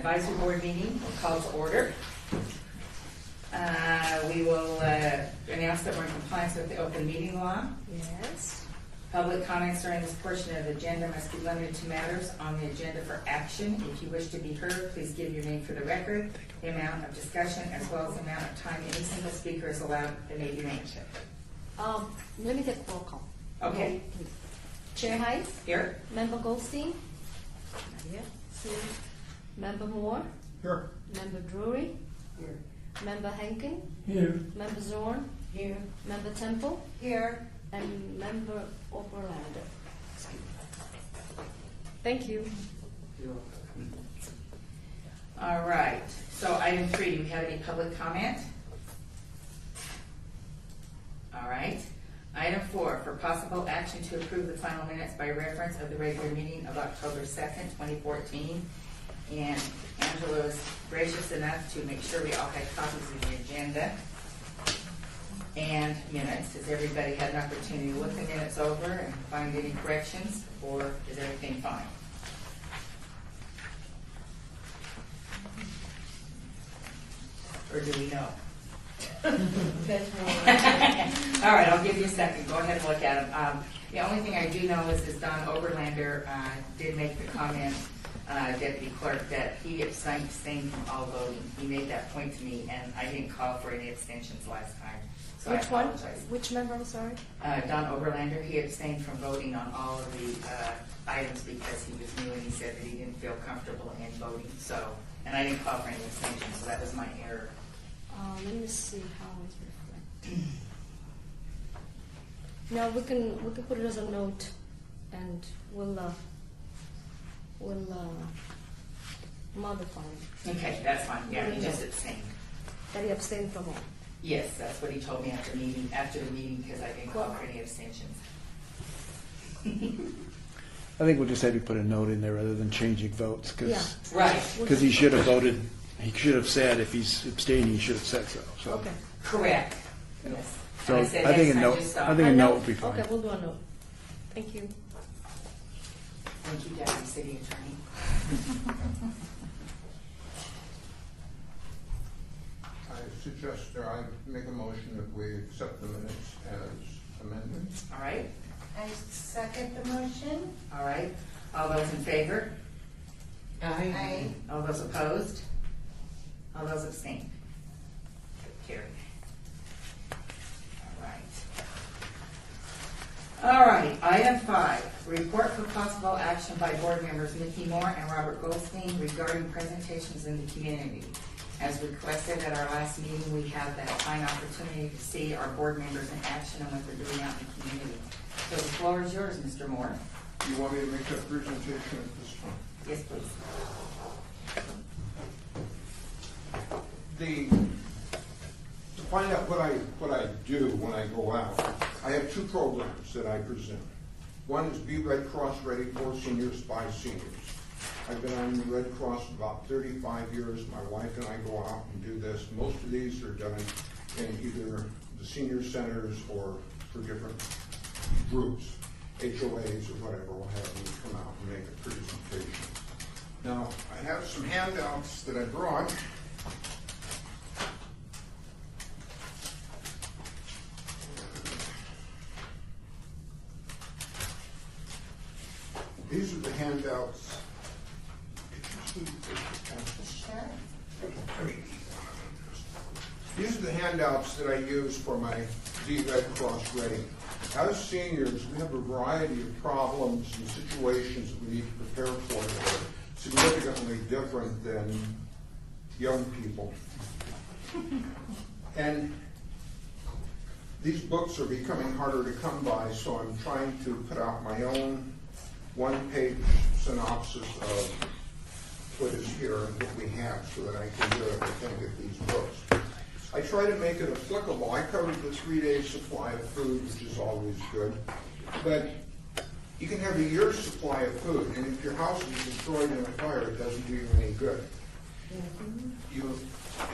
Advisory Board meeting will call to order. We will announce that we're in compliance with the open meeting law. Yes. Public comments during this portion of the agenda must be limited to matters on the agenda for action. If you wish to be heard, please give your name for the record, the amount of discussion, as well as the amount of time any single speaker is allowed that may be named. Let me take roll call. Okay. Chair Heiss, Here? Member Goldstein, Member Moore, Here. Member Drury, Here. Member Henkin, Here. Member Zorn, Here. Member Temple, Here. and Member Oberlander. Thank you. All right, so item 3, do we have any public comment? All right. Item 4, for possible action to approve the final minutes by reference of the regular meeting of October 2nd, 2014. And Angela was gracious enough to make sure we all had copies of the agenda and minutes. Has everybody had an opportunity to look the minutes over and find any corrections, or is everything fine? Or do we know? All right, I'll give you a second. Go ahead and look at them. The only thing I do know is Don Oberlander did make the comment, Deputy Clerk, that he abstained from all voting. He made that point to me, and I didn't call for any abstentions last time. So Which I one? apologize. Which member, I'm sorry? Don Oberlander, he abstained from voting on all of the items because he was new and he said that he didn't feel comfortable in voting. So, and I didn't call for any abstentions, so that was my error. Let me see how it's reflected. No, we can put it as a note, and we'll modify it. Okay, that's fine. Yeah, he just abstained. That he abstained from all. Yes, that's what he told me after the meeting, because I didn't call for any abstentions. I think we'll just have you put a note in there rather than changing votes, Yeah. Right, because he should have voted, he should have said, if he's abstaining, he should have said so. Okay. correct. Yes. So And said I think next a time note, just, I think a note would be fine. Okay, we'll do a note. Thank you. Thank you, Deputy City Attorney. I suggest that I make a motion that we accept the minutes as amended. All right, I second the motion. all right. All those in favor? Aye. All those opposed? All those abstained? Carried. All right, item 5, report for possible action by board members Mickey Moore and Robert Goldstein regarding presentations in the community. As requested at our last meeting, we have that fine opportunity to see our board members in action and what they're doing out in the community. So the floor is yours, Mr. Moore. You want me to make that presentation at this time? Yes, please. To find out what I do when I go out, I have 2 programs that I present. One is Be Red Cross Ready for Seniors by Seniors. I've been on the Red Cross for about 35 years. My wife and I go out and do this. Most of these are done in either the senior centers or for different groups, HOAs or whatever, will have them come out and make a presentation. Now, I have some handouts that I brought. These are the handouts. These are the handouts that I use for my Be Red Cross Ready. As seniors, we have a variety of problems and situations that we need to prepare for that are significantly different than young people. And these books are becoming harder to come by, so I'm trying to put out my own one-page synopsis of what is here and what we have so that I can do everything with these books. I try to make it applicable. I covered the 3-day supply of food, which is always good. But you can have a year's supply of food, and if your house is destroyed in a fire, it doesn't do you any good.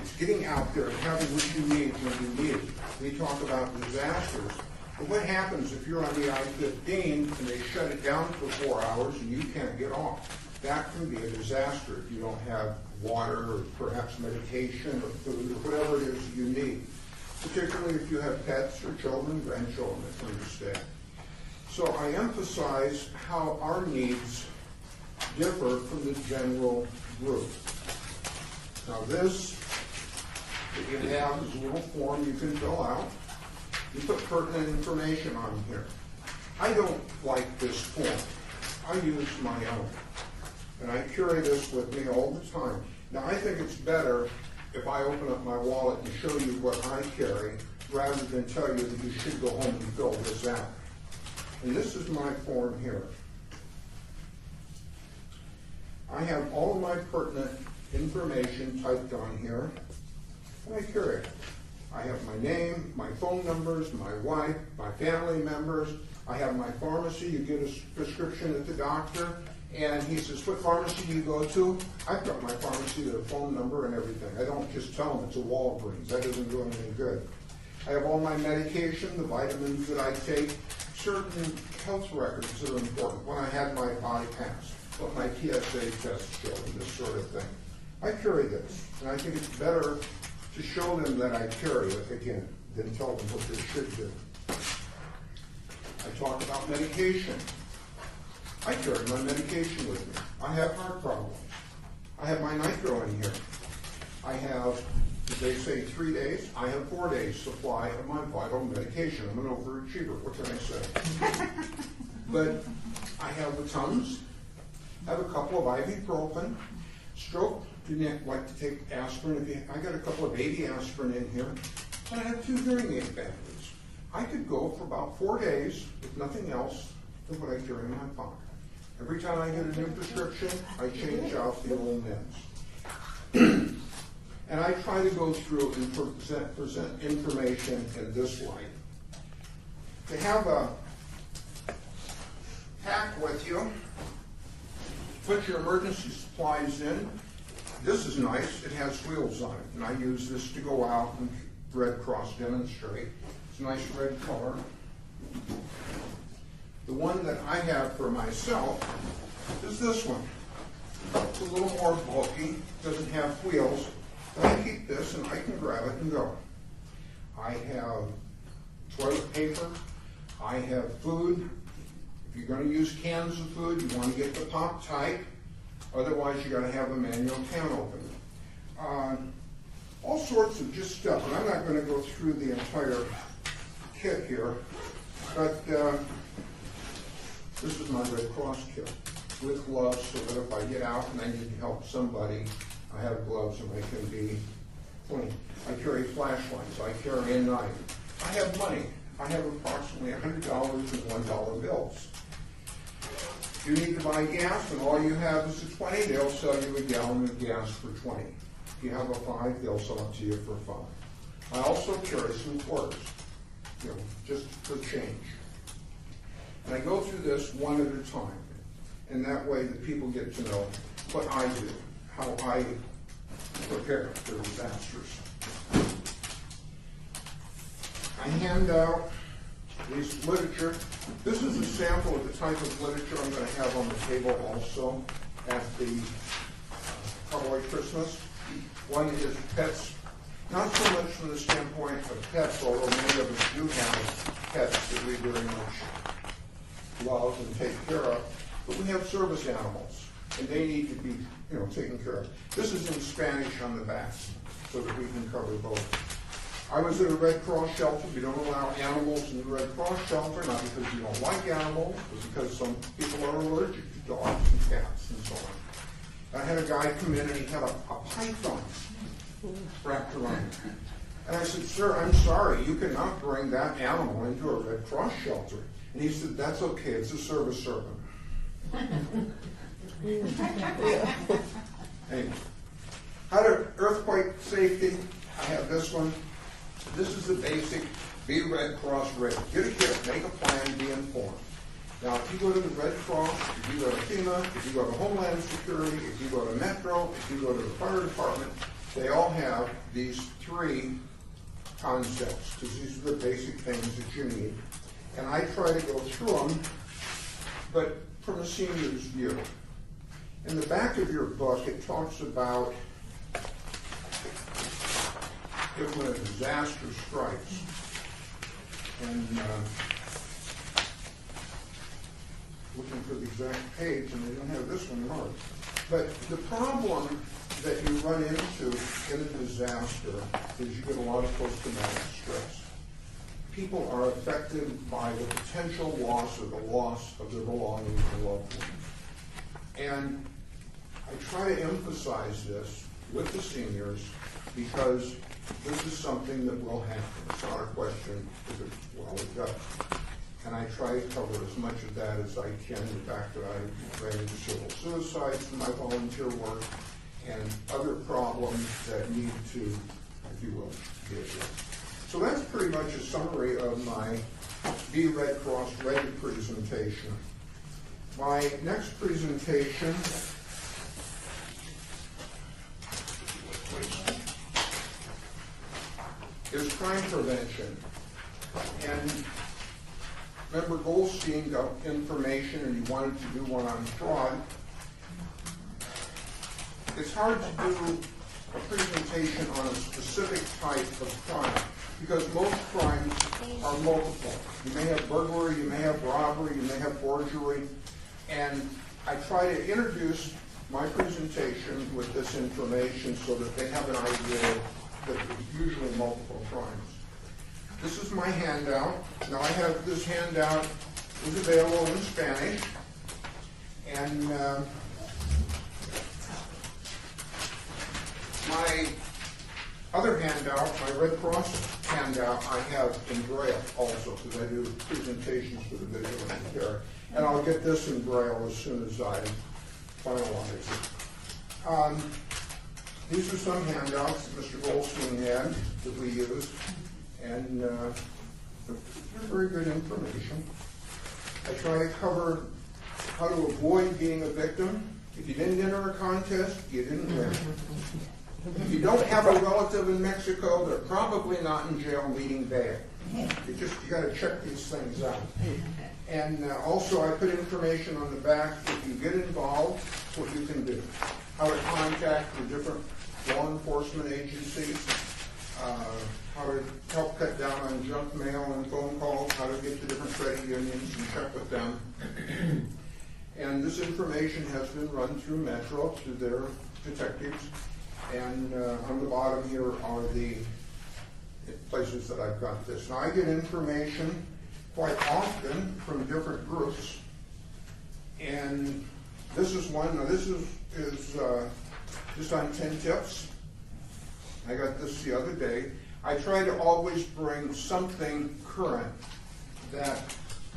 It's getting out there and having what you need when you need it. We talk about disasters. But what happens if you're on the I-15 and they shut it down for 4 hours and you can't get off? that can be a disaster if you don't have water or perhaps medication or food or whatever it is you need, particularly if you have pets or children, grandchildren that come to stay. So I emphasize how our needs differ from the general group. Now this that you have is a little form you can fill out. You put pertinent information on here. I don't like this form. I use my own. And I carry this with me all the time. Now I think it's better if I open up my wallet and show you what I carry rather than tell you that you should go home and fill this out. And this is my form here. I have all of my pertinent information typed on here, and I carry it. I have my name, my phone numbers, my wife, my family members. I have my pharmacy. You get a prescription at the doctor, and he says, what pharmacy do you go to? I've got my pharmacy, their phone number and everything. I don't just tell them it's a Walgreens. That doesn't do them any good. I have all my medication, the vitamins that I take, certain health records that are important. When I had my body pass, what my TSA test showed, this sort of thing. I carry this, and I think it's better to show them that I carry it again than tell them what they should do. I talk about medication. I carry my medication with me. I have heart problems. I have my nitro in here. I have, they say 3 days, I have 4 days supply of my vital medication. I'm an overachiever, what can I say? But I have the Tums, I have a couple of ibuprofen, stroke, didn't like to take aspirin. I got a couple of baby aspirin in here, and I have 2 hearing aid batteries. I could go for about 4 days with nothing else than what I carry in my pocket. Every time I get a new prescription, I change out the old meds. And I try to go through and present information in this light. To have a pack with you, put your emergency supplies in. This is nice. It has wheels on it, and I use this to go out and Red Cross demonstrate. It's a nice red color. The one that I have for myself is this one. It's a little more bulky, doesn't have wheels, but I keep this and I can grab it and go. I have toilet paper. I have food. If you're going to use cans of food, you want to get the pop type. Otherwise, you got to have a manual can opener. All sorts of just stuff, and I'm not going to go through the entire kit here, but this is my Red Cross kit with gloves so that if I get out and I need to help somebody, I have gloves and I can be clean. I carry flashlights. I carry a knife. I have money. I have approximately $100 in $1 bills. If you need to buy gas and all you have is a 20, they'll sell you a gallon of gas for 20. If you have a 5, they'll sell it to you for 5. I also carry some quarters, just for change. And I go through this one at a time. And that way the people get to know what I do, how I prepare for disasters. I hand out these literature. This is a sample of the type of literature I'm going to have on the table also at the Cowboy Christmas. One is pets, not so much from the standpoint of pets, although many of us do have pets that we very much love and take care of, but we have service animals, and they need to be, taken care of. This is in Spanish on the back, so that we can cover both. I was at a Red Cross shelter. We don't allow animals in the Red Cross shelter, not because you don't like animals, but because some people are allergic to dogs and cats and so on. I had a guy come in and he had a python wrapped around him. And I said, sir, I'm sorry, you cannot bring that animal into a Red Cross shelter. And he said, that's okay, it's a service servant. Anyway, how to earthquake safety, I have this one. This is the basic, be Red Cross ready. Get a kit, make a plan, be informed. Now, if you go to the Red Cross, if you go to FEMA, if you go to Homeland Security, if you go to Metro, if you go to the fire department, they all have these 3 concepts, because these are the basic things that you need. And I try to go through them, but from a senior's view. In the back of your book, it talks about if when a disaster strikes, and looking for the exact page, and they don't have this one marked. But the problem that you run into in a disaster is you get a lot of post-traumatic stress. People are affected by the potential loss or the loss of their belongings and loved ones. And I try to emphasize this with the seniors because this is something that will happen. It's not a question if it, well, it does. And I try to cover as much of that as I can. The fact that I ran into civil suicides in my volunteer work and other problems that need to, if you will, be addressed. So that's pretty much a summary of my Be Red Cross Ready presentation. My next presentation is crime prevention. And Member Goldstein got information and he wanted to do one on fraud. It's hard to do a presentation on a specific type of crime because most crimes are multiple. You may have burglary, you may have robbery, you may have forgery, and I try to introduce my presentation with this information so that they have an idea that there's usually multiple crimes. This is my handout. Now I have this handout is available in Spanish, and my other handout, my Red Cross handout, I have in Braille also because I do presentations for the visually impaired, and I'll get this in Braille as soon as I finalize it. These are some handouts that Mr. Goldstein had that we used, and they're very good information. I try to cover how to avoid being a victim. If you didn't enter a contest, you didn't win. If you don't have a relative in Mexico, they're probably not in jail meeting bail. You got to check these things out. And also I put information on the back if you get involved, what you can do. How to contact the different law enforcement agencies, how to help cut down on junk mail and phone calls, how to get to different credit unions and check with them. And this information has been run through Metro, through their detectives. And on the bottom here are the places that I've got this. Now I get information quite often from different groups. And this is one, now this is just on 10 tips. I got this the other day. I try to always bring something current that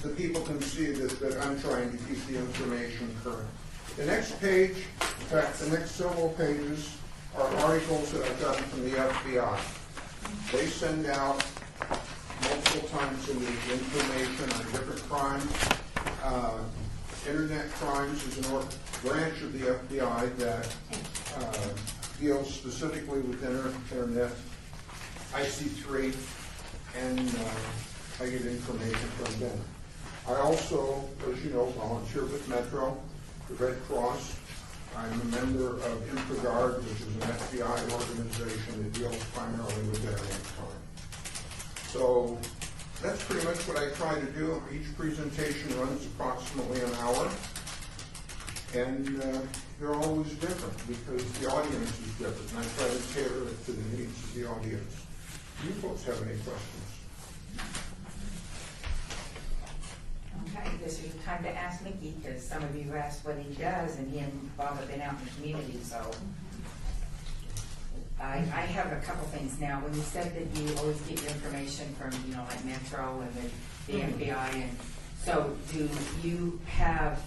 the people can see that I'm trying to keep the information current. The next page, in fact, the next several pages are articles that I've gotten from the FBI. They send out multiple times a week information on different crimes. Internet crimes is a branch of the FBI that deals specifically with internet. IC3, and I get information from them. I also, as you know, volunteer with Metro, the Red Cross. I'm a member of InfraGard, which is an FBI organization that deals primarily with internet crime. So that's pretty much what I try to do. Each presentation runs approximately an hour, and they're always different because the audience is different, and I try to tailor it to the needs of the audience. Do you folks have any questions? Okay, this is the time to ask Mickey, because some of you asked what he does, and he and Bob have been out in the community, so. I have a couple things now. When you said that you always get your information from, like Metro and the FBI, and so do you have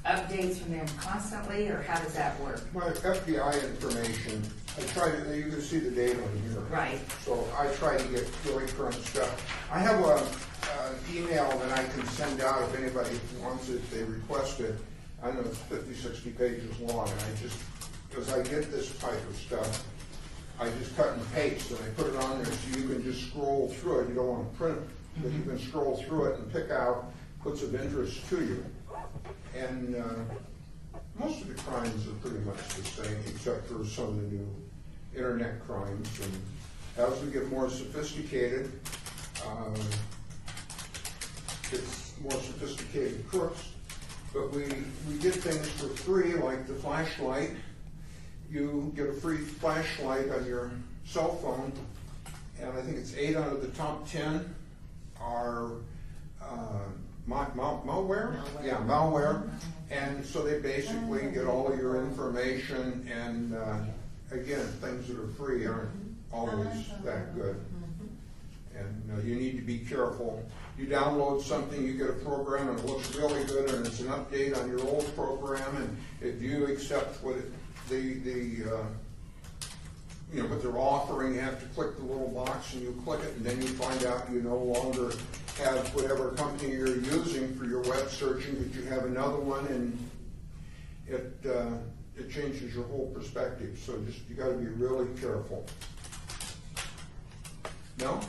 updates from them constantly, or how does that work? My FBI information, I try to, you can see the date on here. Right. So I try to get really current stuff. I have an email that I can send out if anybody wants it, they request it. I know it's 50, 60 pages long, and I just, because I get this type of stuff, I just cut and paste, and I put it on there so you can just scroll through it. You don't want to print it, but you can scroll through it and pick out what's of interest to you. And most of the crimes are pretty much the same, except for some of the new internet crimes. And as we get more sophisticated, it's more sophisticated crooks. But we get things for free, like the flashlight. You get a free flashlight on your cell phone, and I think it's 8 out of the top 10 are malware? Yeah, malware. And so they basically get all of your information, and again, things that are free aren't always that good. And you need to be careful. You download something, you get a program, and it looks really good, and it's an update on your old program, and if you accept what what they're offering, you have to click the little box, and you click it, and then you find out you no longer have whatever company you're using for your web searching, but you have another one, and it changes your whole perspective. So you got to be really careful. No?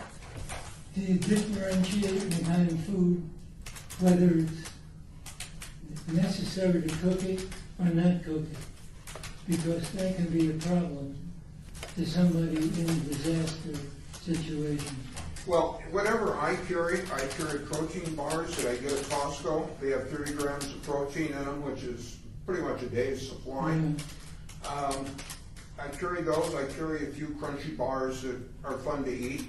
Do you differentiate the kind of food, whether it's necessary to cook it or not cook it? Because that can be a problem to somebody in a disaster situation. Well, whatever I carry protein bars that I get at Costco. They have 30 grams of protein in them, which is pretty much a day's supply. I carry those. I carry a few crunchy bars that are fun to eat.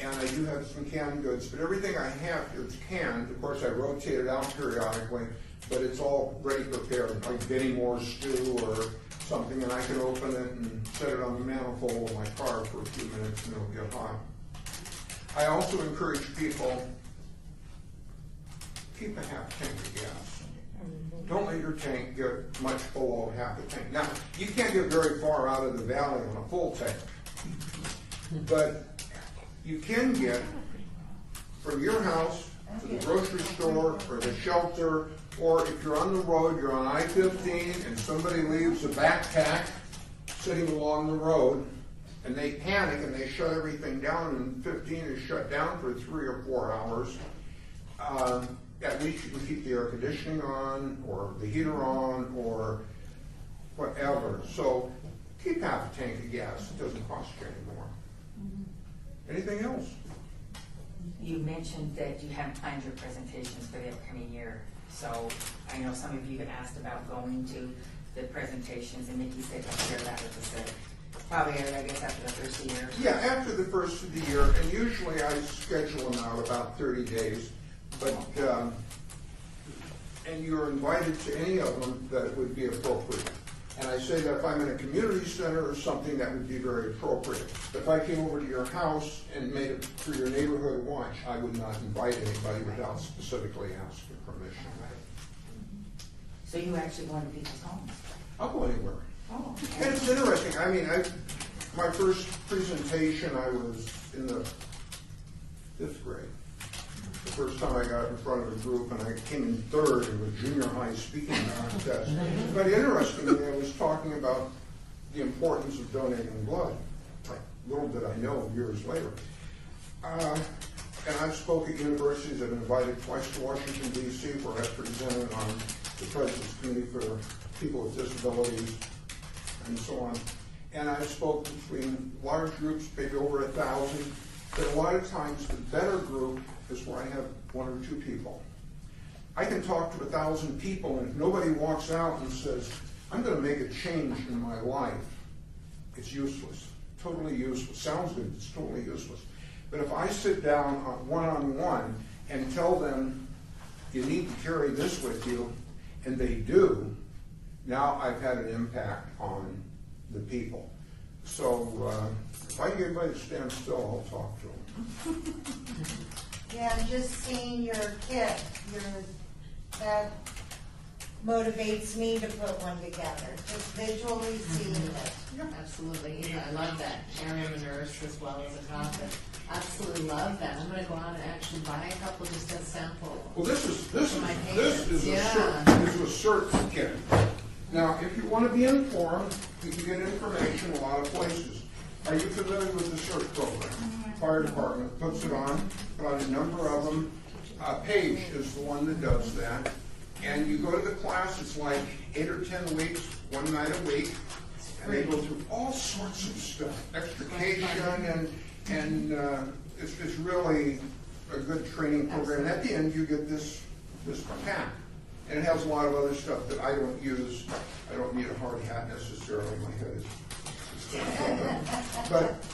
And I do have some canned goods, but everything I have is canned. Of course, I rotate it out periodically, but it's all ready prepared, like Benny Moore's stew or something, and I can open it and set it on the manifold of my car for a few minutes, and it'll get hot. I also encourage people, keep a half tank of gas. Don't let your tank get much below half a tank. Now, you can't get very far out of the valley on a full tank, but you can get from your house to the grocery store or the shelter, or if you're on the road, you're on I-15 and somebody leaves a backpack sitting along the road and they panic and they shut everything down, and 15 is shut down for 3 or 4 hours. At least you can keep the air conditioning on or the heater on or whatever. So keep half a tank of gas. It doesn't cost you anymore. Anything else? You mentioned that you haven't planned your presentations for the upcoming year. So I know some of you have asked about going to the presentations, and Nikki said to share that with us. Probably, I guess, after the first of the year. Yeah, after the first of the year, and usually I schedule them out about 30 days. But and you're invited to any of them that would be appropriate. And I say that if I'm in a community center or something, that would be very appropriate. But if I came over to your house and made it for your neighborhood watch, I would not invite anybody without specifically asking permission. So you actually go into people's homes? I'll go anywhere. Oh, And it's interesting. I mean, my first presentation, I was in the 5th grade. The first time I got in front of a group, and I came in 3rd in the junior high speaking contest. But interestingly, I was talking about the importance of donating blood. Like, little did I know years later. And I've spoke at universities. I've been invited twice to Washington, D.C., where I presented on the President's Committee for People with Disabilities and so on. And I've spoke between large groups, maybe over 1,000. But a lot of times, the better group is where I have 1 or 2 people. I can talk to 1,000 people, and if nobody walks out and says, I'm going to make a change in my life, it's useless. Totally useless. Sounds good, it's totally useless. But if I sit down one-on-one and tell them, you need to carry this with you, and they do, now I've had an impact on the people. So if I get everybody to stand still, I'll talk to them. Yeah, I'm just seeing your kit, that motivates me to put one together, just visually seeing it. Absolutely, yeah, I love that. And I'm a nurse as well as a cop. Absolutely love that. I'm gonna go out and actually buy a couple just as sample. Well, this is For my a patients, yeah. cert kit. Now, if you want to be informed, you can get information a lot of places. Are you familiar with the CERT program? Fire department puts it on a number of them. Paige is the one that does that. And you go to the class, it's like 8 or 10 weeks, one night a week, and they go through all sorts of stuff, extrication, and it's really a good training program. And at the end, you get this pack. And it has a lot of other stuff that I don't use. I don't need a hard hat necessarily. My head is but,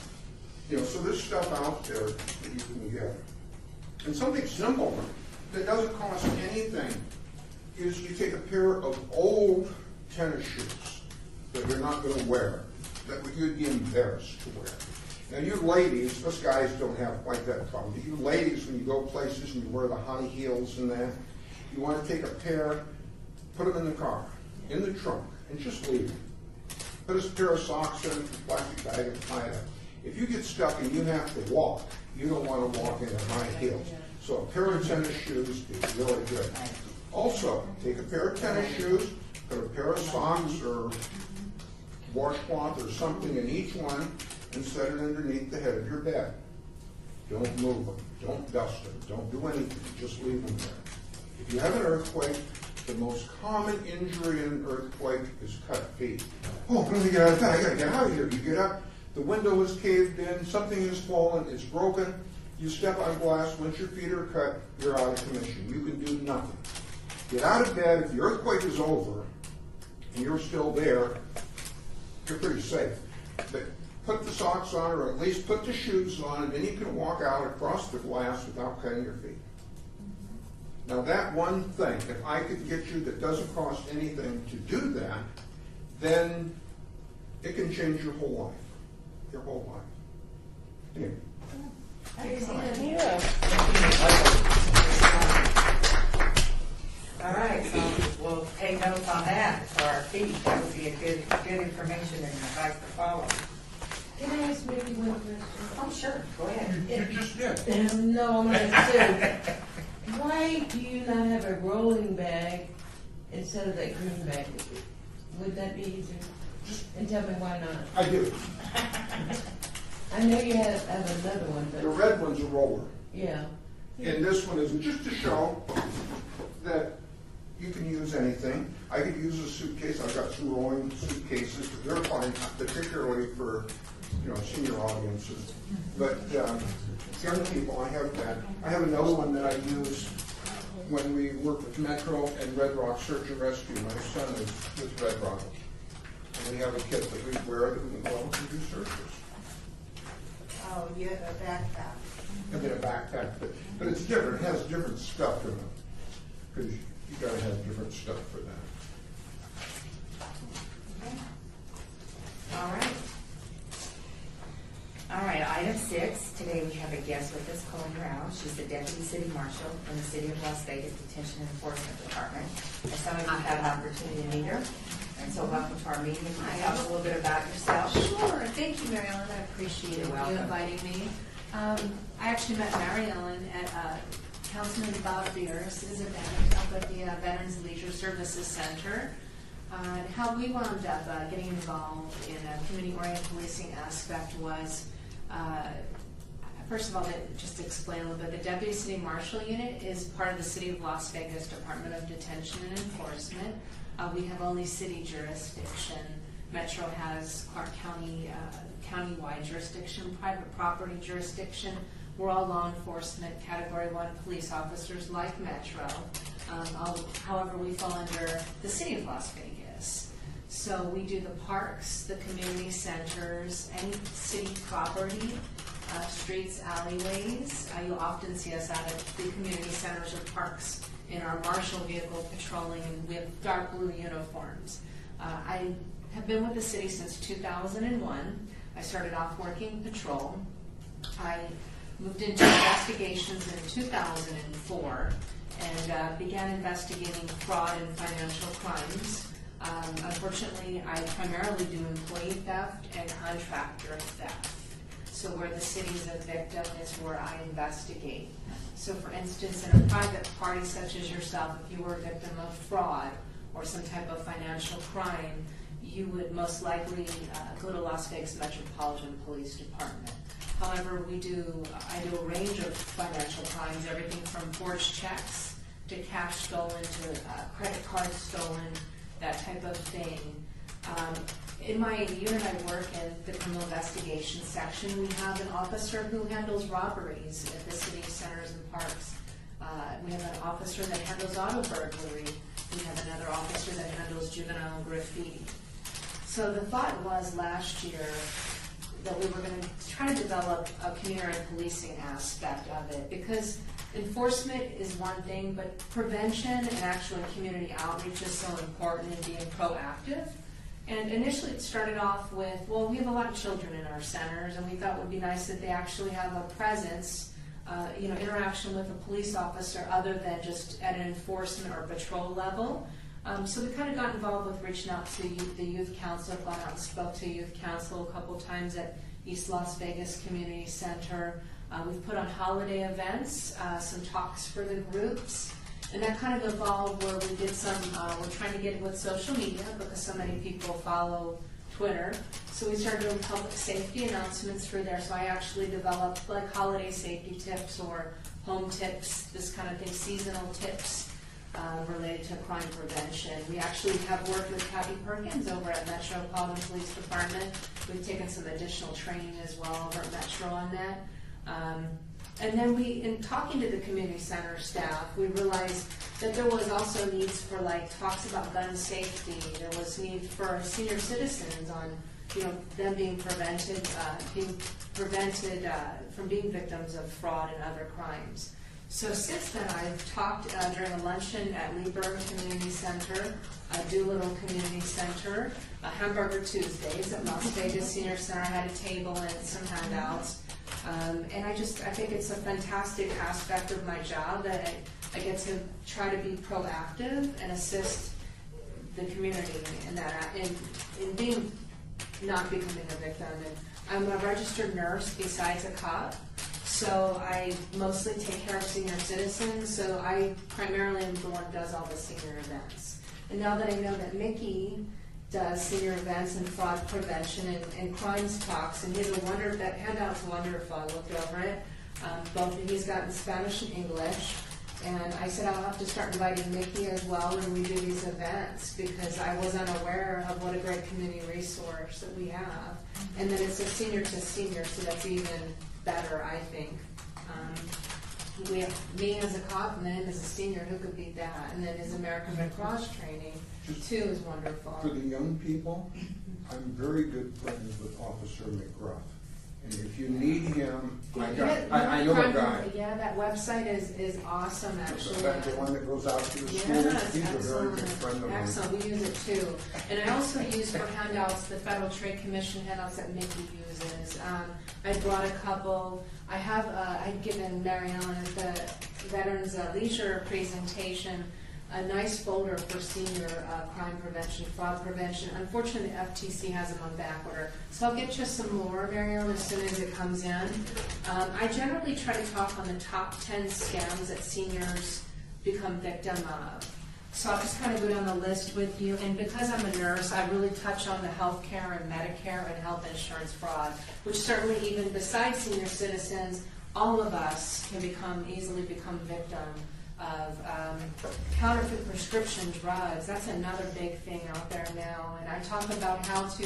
so there's stuff out there that you can get. And something simple that doesn't cost anything is you take a pair of old tennis shoes that you're not going to wear, that you'd be embarrassed to wear. Now, you ladies, us guys don't have quite that problem, but you ladies, when you go places and you wear the high heels and that, you want to take a pair, put them in the car, in the trunk, and just leave them. Put a pair of socks in a plastic bag and tie it up. If you get stuck and you have to walk, you don't want to walk in high heels. So a pair of tennis shoes is really good. Also, take a pair of tennis shoes, put a pair of socks or washcloth or something in each one, and set it underneath the head of your bed. Don't move them. Don't dust them. Don't do anything. Just leave them there. If you have an earthquake, the most common injury in an earthquake is cut feet. Oh, let me get out of bed. I gotta get out of here. You get up, the window is caved in, something has fallen, it's broken. You step on glass. Once your feet are cut, you're out of commission. You can do nothing. Get out of bed. If the earthquake is over and you're still there, you're pretty safe. But put the socks on, or at least put the shoes on, and then you can walk out across the glass without cutting your feet. Now that one thing, if I could get you that doesn't cost anything to do that, then it can change your whole life. Your whole life. Anyway. Excellent. Yeah. All right, so we'll take notes on that for our feet. That would be a good information and advice to follow. Can I ask maybe one question? Oh, sure, go ahead. You just did. No, I'm gonna say, why do you not have a rolling bag instead of that green bag? Would that be easier? And tell me why not. I do. I know you have another one, The but red one's a roller. yeah. And this one is just to show that you can use anything. I could use a suitcase. I've got some rolling suitcases, but they're fine, particularly for senior audiences. But young people, I have that. I have another one that I use when we work with Metro and Red Rock Search and Rescue. My son is with Red Rock. And we have a kit that we wear that we can go out and do searches. Oh, you have a backpack. And then a backpack, but it's different. It has different stuff in it. Because you gotta have different stuff for that. All right. All right, item 6. Today we have a guest with us, Colleen Rao. She's the Deputy City Marshal from the City of Las Vegas Detention Enforcement Department. And some of you had an opportunity to meet her. And so welcome to our meeting. Can you tell us a little bit about yourself? Sure. Thank you, Mary Ellen. I appreciate You're you welcome. inviting me. I actually met Mary Ellen at Councilman Bob Beers' event up at the Veterans Leisure Services Center. How we wound up getting involved in a community-oriented policing aspect was, first of all, just to explain a little bit, the Deputy City Marshal Unit is part of the City of Las Vegas Department of Detention and Enforcement. We have only city jurisdiction. Metro has Clark County, county-wide jurisdiction, private property jurisdiction. We're all law enforcement, Category 1 police officers like Metro. However, we fall under the City of Las Vegas. So we do the parks, the community centers, any city property, streets, alleyways. You'll often see us out at the community centers or parks in our marshal vehicle patrolling with dark blue uniforms. I have been with the city since 2001. I started off working patrol. I moved into investigations in 2004 and began investigating fraud and financial crimes. Unfortunately, I primarily do employee theft and contractor theft. So where the city's a victim is where I investigate. So for instance, in a private party such as yourself, if you were a victim of fraud or some type of financial crime, you would most likely go to Las Vegas Metropolitan Police Department. However, I do a range of financial crimes, everything from forged checks to cash stolen to credit cards stolen that type of thing. In my unit I work in the criminal investigation section, we have an officer who handles robberies at the city centers and parks. We have an officer that handles auto burglary. We have another officer that handles juvenile graffiti. So the thought was last year that we were going to try to develop a community policing aspect of it, because enforcement is one thing, but prevention and actual community outreach is so important in being proactive. And initially it started off with, well, we have a lot of children in our centers, and we thought it would be nice that they actually have a presence, interaction with a police officer other than just at an enforcement or patrol level. So we kind of got involved with reaching out to the youth council. I've gone out and spoke to youth council a couple times at East Las Vegas Community Center. We've put on holiday events, some talks for the groups. And that kind of evolved where we did some, we're trying to get with social media because so many people follow Twitter. So we started doing public safety announcements through there. So I actually developed like holiday safety tips or home tips, this kind of thing, seasonal tips related to crime prevention. We actually have worked with Kathy Perkins over at Metropolitan Police Department. We've taken some additional training as well over at Metro on that. And then in talking to the community center staff, we realized that there was also needs for like talks about gun safety. There was need for senior citizens on, them being prevented from being victims of fraud and other crimes. So since then, I've talked during a luncheon at Lieber Community Center, Doolittle Community Center, Hamburger Tuesdays at Las Vegas Senior Center. I had a table and some handouts. And I think it's a fantastic aspect of my job that I get to try to be proactive and assist the community in being not becoming a victim. And I'm a registered nurse besides a cop, so I mostly take care of senior citizens. So I primarily am the one who does all the senior events. And now that I know that Mickey does senior events and fraud prevention and crimes talks, and that handout's wonderful. I looked over it. He's got in Spanish and English, and I said I'll have to start inviting Mickey as well when we do these events, because I was unaware of what a great community resource that we have. And then it's a senior to senior, so that's even better, I think. We have me as a cop and then him as a senior. Who could beat that? And then his American Red Cross training too is wonderful. For the young people, I'm very good friends with Officer McGruff. And if you need him, I know a guy. Yeah, that website is awesome, actually. That's the one that goes out to the schools. Yes, He's excellent. a very good friend of mine. Excellent, we use it too. And I also use for handouts the Federal Trade Commission handouts that Mickey uses. I brought a couple. I'd given Mary Ellen at the Veterans Leisure presentation a nice folder for senior crime prevention, fraud prevention. Unfortunately, the FTC has them on back order. So I'll get you some more, Mary Ellen, as soon as it comes in. I generally try to talk on the top 10 scams that seniors become victim of. So I'll just kind of go down the list with you. And because I'm a nurse, I really touch on the healthcare and Medicare and health insurance fraud, which certainly even besides senior citizens, all of us can easily become victim of counterfeit prescription drugs. That's another big thing out there now. And I talk about how to,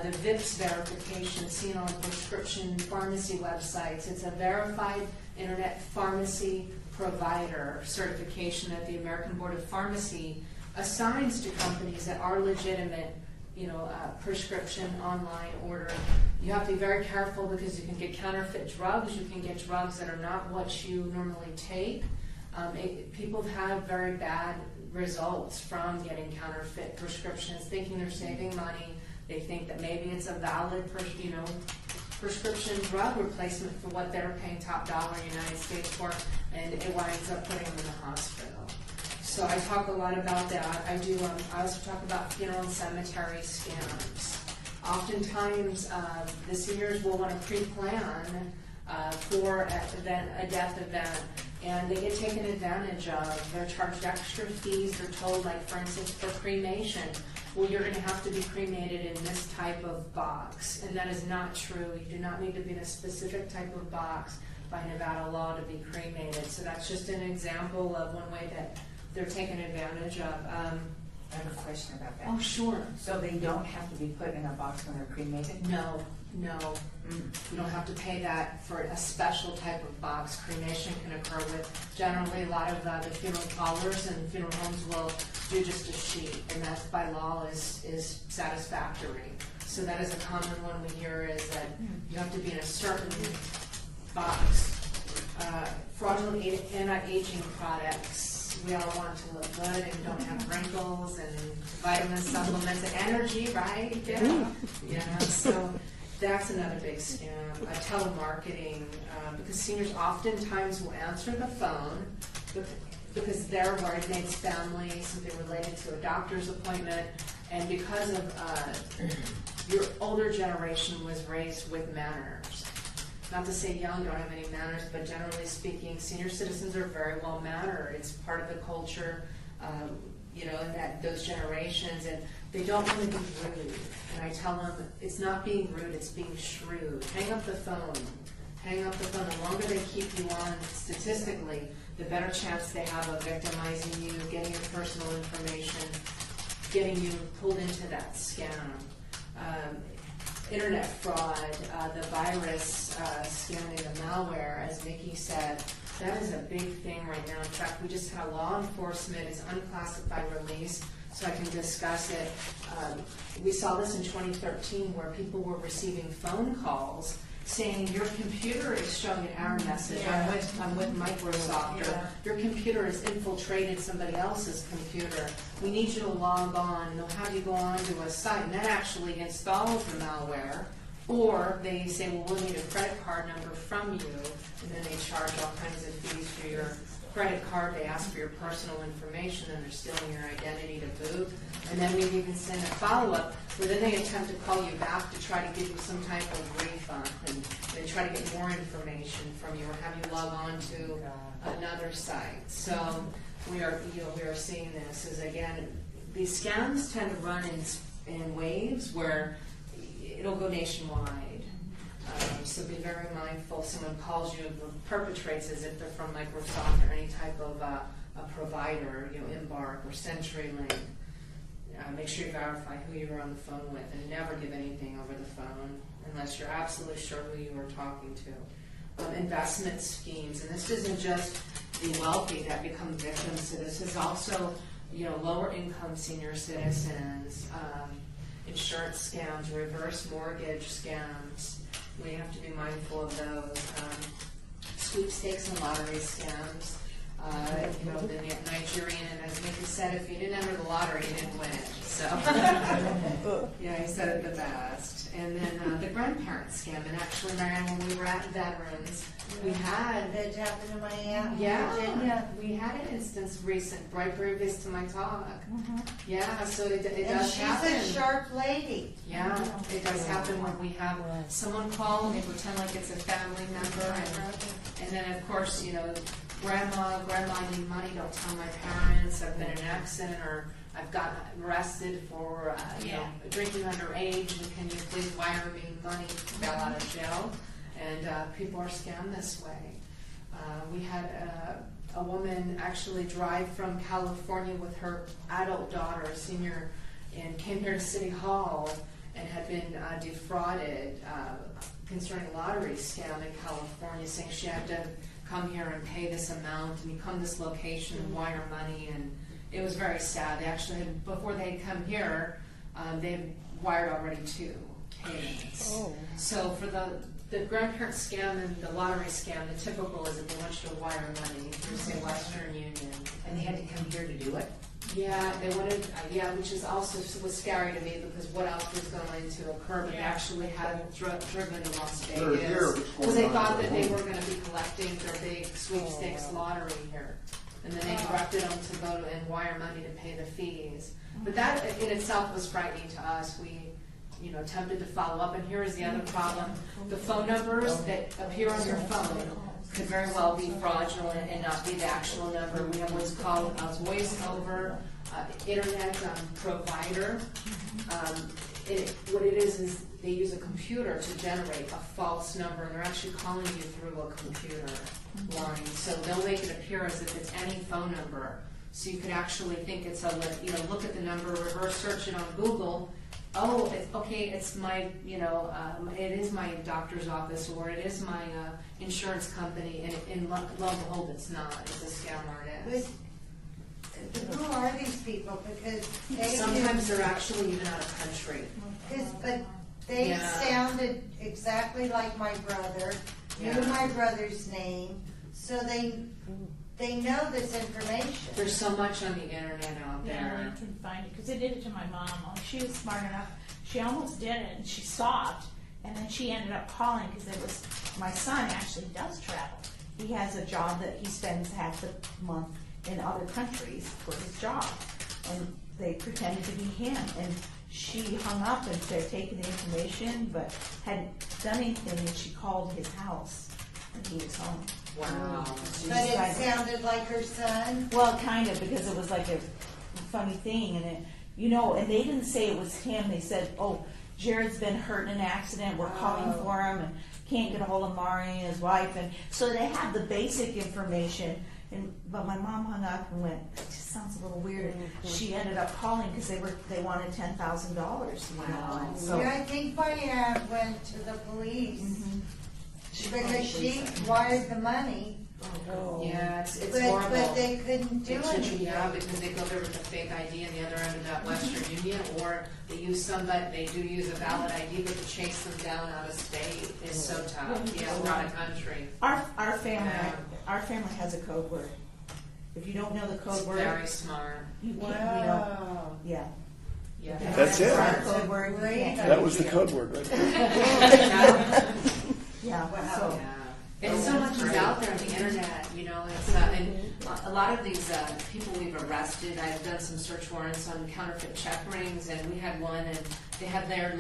the VIPS verification seen on prescription pharmacy websites. It's a verified internet pharmacy provider certification that the American Board of Pharmacy assigns to companies that are legitimate, prescription online order. You have to be very careful because you can get counterfeit drugs. You can get drugs that are not what you normally take. People have very bad results from getting counterfeit prescriptions, thinking they're saving money. They think that maybe it's a valid, prescription drug replacement for what they're paying top dollar in the United States for, and it winds up putting them in the hospital. So I talk a lot about that. I also talk about funeral and cemetery scams. Oftentimes, the seniors will want to pre-plan for a death event, and they get taken advantage of. They're charged extra fees. They're told, like, for instance, for cremation, well, you're going to have to be cremated in this type of box, and that is not true. You do not need to be in a specific type of box by Nevada law to be cremated. So that's just an example of one way that they're taken advantage of. I have a question about that. Oh, sure. So they don't have to be put in a box when they're cremated? No, no. You don't have to pay that for a special type of box. Cremation can occur with, generally, a lot of the funeral parlors and funeral homes will do just a sheet, and that by law is satisfactory. So that is a common one we hear, is that you have to be in a certain box. Fraudulent anti-aging products, we all want to look good and don't have wrinkles, and vitamin supplements and energy, right? Yeah, so that's another big scam. Telemarketing, because seniors oftentimes will answer the phone because they're worried maybe family, something related to a doctor's appointment, and because of your older generation was raised with manners. Not to say young don't have any manners, but generally speaking, senior citizens are very well mannered. It's part of the culture, in those generations, and they don't want to be rude. And I tell them, it's not being rude, it's being shrewd. Hang up the phone. Hang up the phone. The longer they keep you on, statistically, the better chance they have of victimizing you, getting your personal information, getting you pulled into that scam. Internet fraud, the virus scamming, the malware, as Nikki said, that is a big thing right now. In fact, we just had law enforcement, it's unclassified release, so I can discuss it. We saw this in 2013 where people were receiving phone calls saying your computer is showing an error message. I'm with Microsoft, or your computer has infiltrated somebody else's computer. We need you to log on, and they'll have you go on to a site, and that actually installs the malware. Or they say, well, we'll need a credit card number from you, and then they charge all kinds of fees for your credit card. They ask for your personal information, and they're stealing your identity to boot. And then we even send a follow-up where then they attempt to call you back to try to give you some type of refund, and they try to get more information from you or have you log on to another site. So we are seeing this as, again, these scams tend to run in waves where it'll go nationwide. So be very mindful if someone calls you and perpetrates as if they're from Microsoft or any type of a provider, Embark or CenturyLink. Make sure you verify who you're on the phone with, and never give anything over the phone unless you're absolutely sure who you are talking to. Investment schemes, and this isn't just the wealthy that become victims to this. It's also, lower income senior citizens, insurance scams, reverse mortgage scams. We have to be mindful of those. Sweepstakes and lottery scams. The Nigerian, and as Mickey said, if you didn't enter the lottery, you didn't win it. So, yeah, he said it the best. And then the grandparent scam. And actually, Marianne, when we were at Veterans, we had That happened to my aunt. Yeah, we had an instance right previous to my talk. Yeah, so it does happen. And she's a sharp lady. Yeah, it does happen when we have someone call and they pretend like it's a family member, and then of course, grandma, I need money, don't tell my parents, I've been in an accident, or I've got arrested for drinking underage, and can you please wire me money, got out of jail? And people are scammed this way. We had a woman actually drive from California with her adult daughter, a senior, and came here to City Hall and had been defrauded concerning a lottery scam in California, saying she had to come here and pay this amount, and you come to this location and wire money, and it was very sad. They actually, before they come here, they had wired already 2 payments. So for the grandparent scam and the lottery scam, the typical is that they want you to wire money through, say, Western Union. And they had to come here to do it? Yeah, they wanted, which is also was scary to me, because what else was going to occur, but they actually had driven to Las Vegas. Because they thought that they were going to be collecting their big sweepstakes lottery here. And then they directed them to go and wire money to pay the fees. But that in itself was frightening to us. We attempted to follow up, and here is the other problem. The phone numbers that appear on your phone could very well be fraudulent and not be the actual number. We have what's called a voice over internet provider. What it is they use a computer to generate a false number, and they're actually calling you through a computer line. So they'll make it appear as if it's any phone number. So you could actually think it's a, look at the number, reverse search it on Google. Oh, it's, okay, it's my, it is my doctor's office, or it is my insurance company, and lo and behold, it's not. It's a scam artist. But who are these people? Because they Sometimes they're actually even out of country. but they Yeah. sounded exactly like my brother, knew Yeah. my brother's name, so they know this information. There's so much on the internet out Yeah, there. I can find it, because they did it to my mom. She was smart enough, she almost did it, and she stopped, and then she ended up calling, because it was, my son actually does travel. He has a job that he spends half the month in other countries for his job, and they pretended to be him, and she hung up and said, taken the information, but hadn't done anything, and she called his house, and he was home. Wow. But it sounded like her son. Well, kind of, because it was like a funny thing, and and they didn't say it was him. They said, "Oh, Jared's been hurt in an accident. We're calling for him, and can't get a hold of Mari and his wife." And so they had the basic information. But my mom hung up and went, "It just sounds a little weird." She ended up calling because they wanted $10,000. Wow. So Yeah, I think my aunt went to the police Mhm. because she wired the money, Yeah, it's but horrible. they couldn't do anything. Yeah, because they go there with a fake ID on the other end of that Western Union, or they use they do use a valid ID, but to chase them down out of state is so tough. Yeah, we're out of country. our family, Yeah. our family has a code word. If you don't know the It's code word, very smart. you can't. Wow. Yeah. Yeah. That's it. Our code word, you Great can't. That was the code word right there. Yeah. Wow. So. Yeah. And so much is out there on the internet, it's, and a lot of these people we've arrested, I've done some search warrants on counterfeit check rings, and we had one, and they have their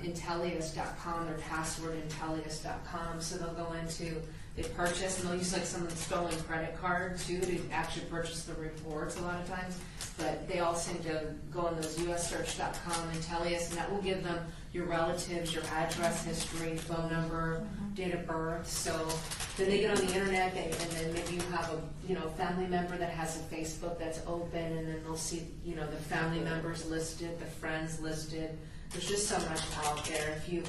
Intellius.com, their password Intellius.com, so they'll go into, they purchase, and they'll use like someone's stolen credit card too to actually purchase the reports a lot of times, but they all seem to go on those USsearch.com, Intellius, and that will give them your relatives, your address history, phone number, date of birth. So then they get on the internet, and then maybe you have a family member that has a Facebook that's open, and then they'll see the family members listed, the friends listed. There's just so much out there. If you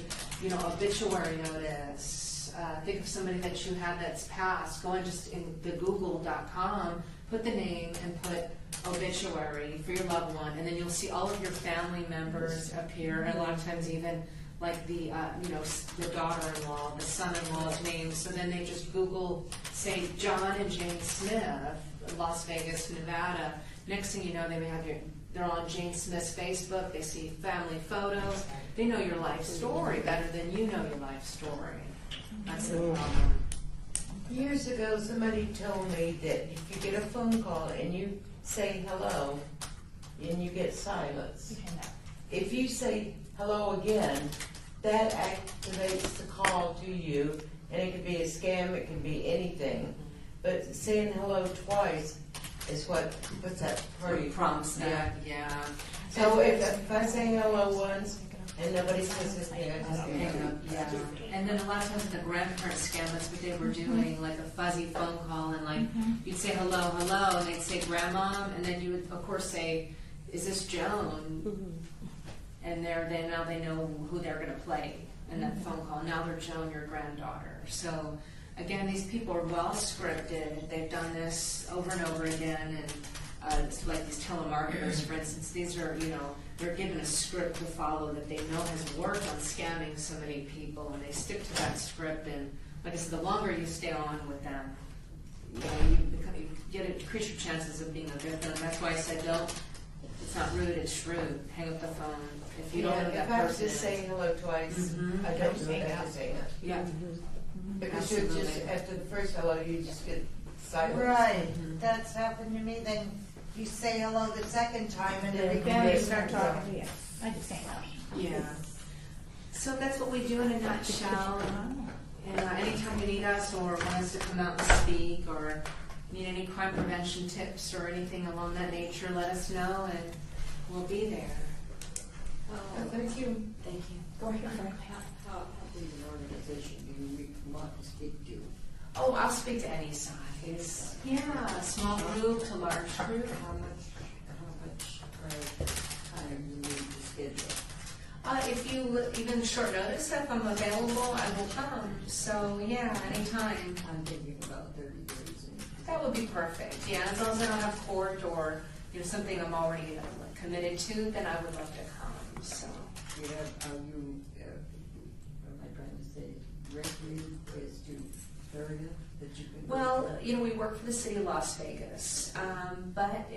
obituary notice, think of somebody that you had that's passed. Go in just in the Google.com, put the name and put obituary for your loved one, and then you'll see all of your family members appear, and a lot of times even like the daughter-in-law, the son-in-law's name. So then they just Google, say, John and Jane Smith, Las Vegas, Nevada. Next thing you know, they may have they're on Jane Smith's Facebook, they see family photos, they know your life story better than you know your life story. That's the problem. Years ago, somebody told me that if you get a phone call and you say hello, and you get silence, You hang up. if you say hello again, that activates the call to you, and it could be a scam, it can be anything. But saying hello twice is what's that party? Prompts that, yeah. So if I say hello once and nobody says anything, I just hang up. Yeah, and then a lot of times the grandparent scam, that's what they were doing, like a fuzzy phone call, and like, you'd say hello, hello, and they'd say grandma, and then you would, of course, say, is this Joan? And now they know who they're gonna play in that phone call. Now they're Joan, your granddaughter. So, again, these people are well scripted. They've done this over and over again, and it's like these telemarketers, for instance, these are, they're given a script to follow that they know has worked on scamming so many people, and they stick to that script. And like I said, the longer you stay on with them, you increase your chances of being a victim. That's why I said it's not rude, it's shrewd. Hang up the phone. If you don't know If that I have person. to say hello twice, Mhm. I don't do it at the same time. Yeah. Because you just, Absolutely. after the first hello, you just get silence. Right, that's happened to me. Then you say hello the second time and it Then you becomes. start talking to you. I just hang up. Yeah. So that's what we do in a nutshell. And anytime you need us or want us to come out and speak or need any crime prevention tips or anything along that nature, let us know and we'll be there. Thank you. Thank you. Go ahead, Frank. How big an organization do you want to speak to? Oh, I'll speak to any side. Is, yeah, small group to large group. How much time do you need to schedule? If you, even short notice, if I'm available, I will come. So, yeah, anytime. I'm thinking about 30 days. That would be perfect, yeah, as long as I don't have court or, something I'm already committed to, then I would love to come, so. You have, are you, what am I trying to say, ready is to 30th that you can? Well, we work for the city of Las Vegas, but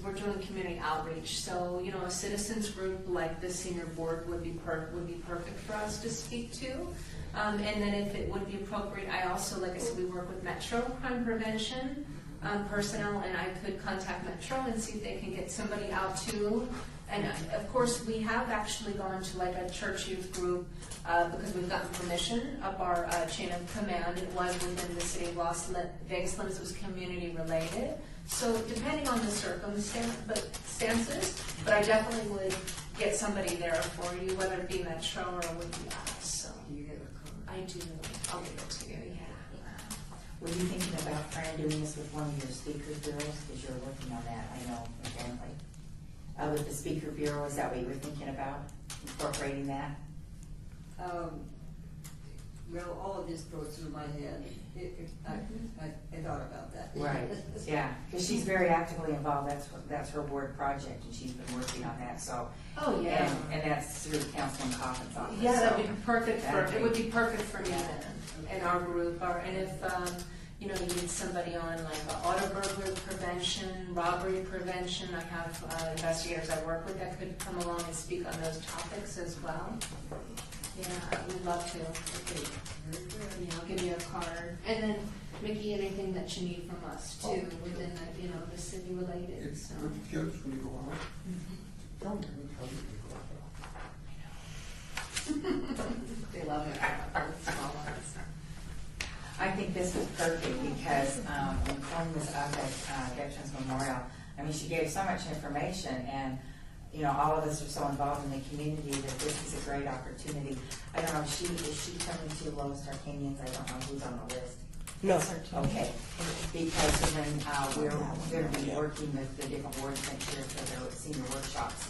we're doing community outreach, so, a citizens group like the senior board would be perfect for us to speak to. And then if it would be appropriate, I also, like I said, we work with Metro Crime Prevention personnel, and I could contact Metro and see if they can get somebody out too. And of course, we have actually gone to like a church youth group because we've gotten permission up our chain of command. It was within the city of Las Vegas limits. It was community related. So depending on the circumstances, but I definitely would get somebody there for you, whether it be Metro or it would be us. So Do you have a card? I do. I'll give it to you. Yeah. Were you thinking about, Fran, doing this with one of your speakers bureaus? Because you're working on that, I know, apparently. With the speaker bureau, is that what you were thinking about, incorporating that? Well, all of this goes through my head. I thought about that. Right, yeah, because she's very actively involved, that's her board project, and she's been working on that, so. Oh, yeah. And that's through Councilman Coffin's office. Yeah, that so would be perfect it would be perfect for me Yeah. then, in our group, and if, you need somebody on like auto burglary prevention, robbery prevention, I have investigators I work with that could come along and speak on those topics as well. Yeah, we'd love to. Okay. Yeah, I'll give you a card, and then Mickey, anything that you need from us too, within the, the city related, It's so. with the kids when you go out. Don't let me tell you when you go out. They love it, the small ones. I think this was perfect because when Colleen was up at Veterans Memorial, I mean, she gave so much information, and all of us are so involved in the community that this is a great opportunity. I don't know, is she coming to Lois Tarkanians? I don't know who's on the list. No. Okay, because then we're going to be working with the different wards next year for their senior workshops.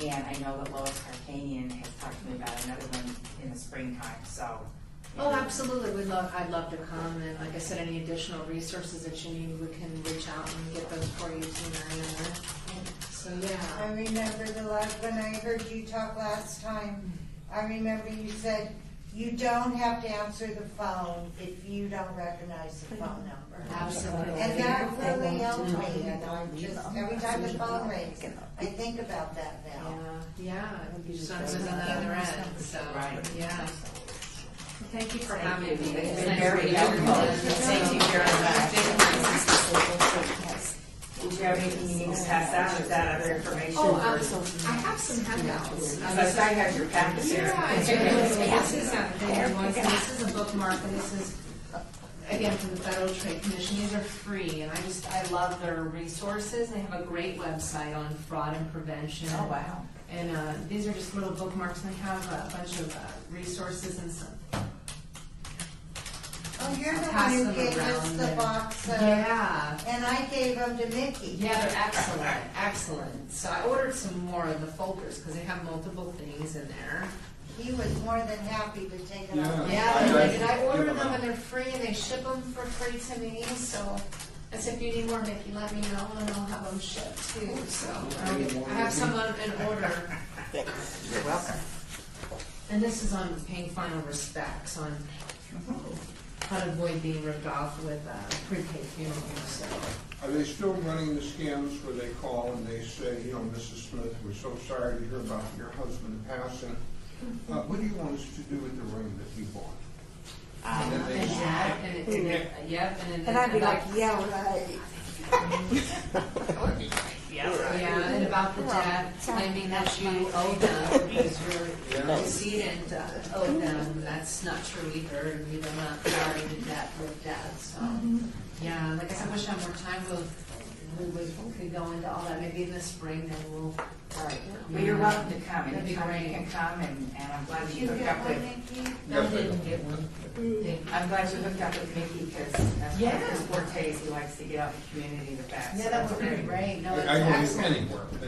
And I know that Lois Tarkanian has talked to me about another one in the springtime, so. Oh, absolutely. I'd love to come, and like I said, any additional resources that you need, we can reach out and get those for you too, Mariana. So, I yeah. remember when I heard you talk last time, I remember you said, you don't have to answer the phone if you don't recognize the phone number. Absolutely. And that really helped me, and every time the phone rings, I think about that now. Yeah. Someone's on the other end, so, yeah. Thank you for having me. It's been very helpful. Thank you very much. Did you have anything you need to pass out? Is that other information? I have some handouts. Because I have your packet here. This is a bookmark, and this is, again, from the Federal Trade Commission. These are free, and I love their resources. They have a great website on fraud and prevention. Oh, wow. And these are just little bookmarks, and they have a bunch of resources and stuff. Oh, you're the Pass one who them gave us around the and- box, Yeah. and I gave them to Mickey. Yeah, they're excellent, excellent. So I ordered some more of the folders because they have multiple things in there. He was more than happy to take it Yeah. off. Yeah, and I ordered them and they're free and they ship them for free to me. So I said, if you need more, Mickey, let me know and I'll have them shipped too. So I have some in order. You're welcome. And this is on paying final respects on how to avoid being ripped off with prepaid funerals. So. Are they still running the scams where they call and they say, Mrs. Smith, we're so sorry to hear about your husband passing. What do you want us to do with the ring that he bought? And then they And I'd be like, yeah, right. yeah, and about the debt, claiming that you owe them because your decedent owed them. That's not true either, and you're not carrying the debt with debt. So, yeah, like I said, I wish I had more time. We could go into all that maybe in the spring, then we'll All right. Well, you're welcome to come. That'd be Anytime you great. can come, and I'm glad Did you you hooked get up one, with, Nikki? No, Yes, I didn't do. get one. I'm glad you hooked up with Mickey, because that's one Yeah. of his fortes. He likes to get out in the community the best. Yeah, that would be great. No, I that's go excellent. anywhere in the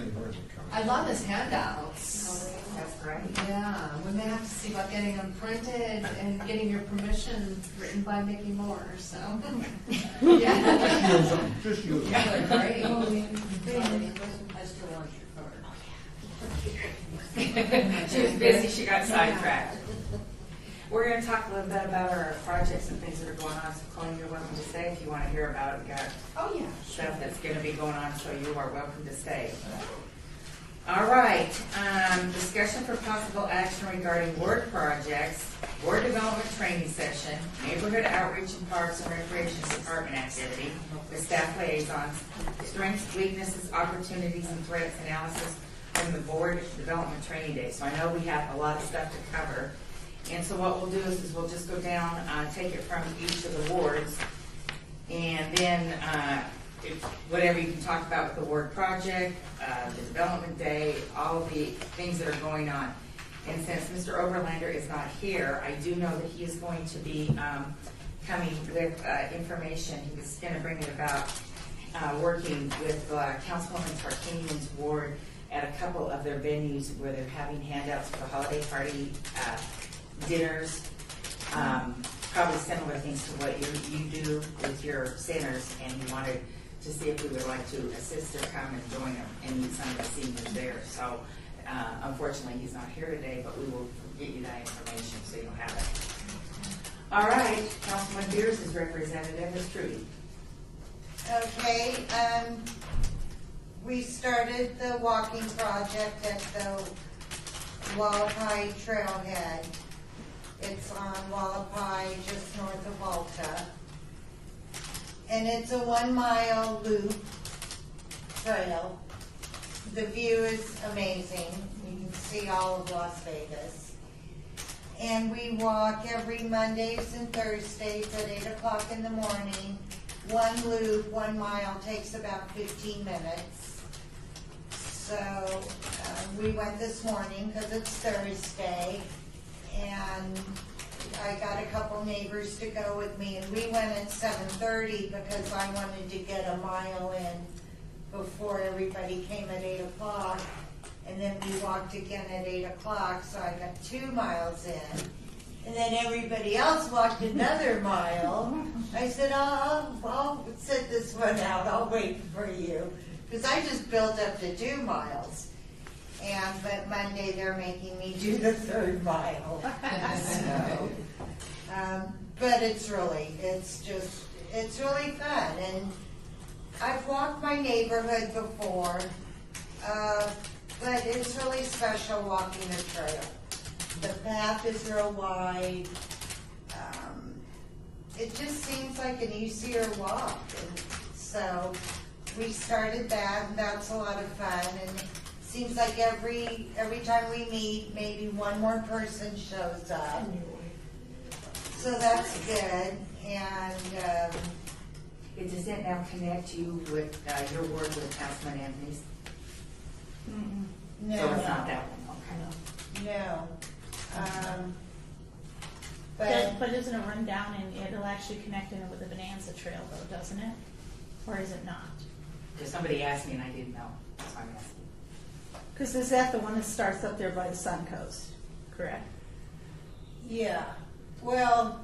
I county. love his handouts. That's great. Yeah, we may have to see about getting them printed and getting your permission written by Mickey Moore, so. Yeah. Use them, just use them. They're great. I still want your card. She was busy, she got sidetracked. We're gonna talk a little bit about our projects and things that are going on, so Colleen, you're welcome to stay if you wanna hear about it. We got Oh, yeah. stuff that's gonna be going on, so you are welcome to stay. All right, discussion for possible action regarding ward projects, ward development training session, neighborhood outreach and parks and recreation department activity with staff liaisons, strengths, weaknesses, opportunities, and threats analysis from the board development training day. So I know we have a lot of stuff to cover. And so what we'll do is we'll just go down, take it from each of the wards, and then whatever you can talk about with the ward project, the development day, all of the things that are going on. And since Mr. Overlander is not here, I do know that he is going to be coming with information. He was going to bring it about working with Councilwoman Tarkanian's ward at a couple of their venues where they're having handouts for holiday party dinners, probably similar things to what you do with your centers, and he wanted to see if we would like to assist or come and join them and meet some of the seniors there. So unfortunately, he's not here today, but we will get you that information so you'll have it. All right, Councilman Beers is representative, Ms. Trudy. Okay, we started the walking project at the Wallapai Trailhead. It's on Wallapai, just north of Alta. And it's a 1 mile loop trail. The view is amazing. You can see all of Las Vegas. And we walk every Mondays and Thursdays at 8 o'clock in the morning. One loop, 1 mile, takes about 15 minutes. So we went this morning because it's Thursday, and I got a couple neighbors to go with me, and we went at 7:30 because I wanted to get a mile in before everybody came at 8 o'clock. And then we walked again at 8 o'clock, so I got 2 miles in. And then everybody else walked another mile. I said, I'll sit this one out, I'll wait for you. Because I just built up to 2 miles. But Monday they're making me do the 3rd mile. So, but it's really fun. And I've walked my neighborhood before, but it's really special walking the trail. The path is real wide. It just seems like an easier walk. And so we started that, and that's a lot of fun. And it seems like every time we meet, maybe one more person shows up. So that's good. And Does that now connect you with your work with Councilman Anthony's? no, So it's not that one, okay. no. But isn't it run down and it'll actually connect in with the Bonanza Trail though, doesn't it? Or is it not? Because somebody asked me and I didn't know, that's why I'm asking. Because is that the one that starts up there by the Sun Coast, correct? Yeah, well,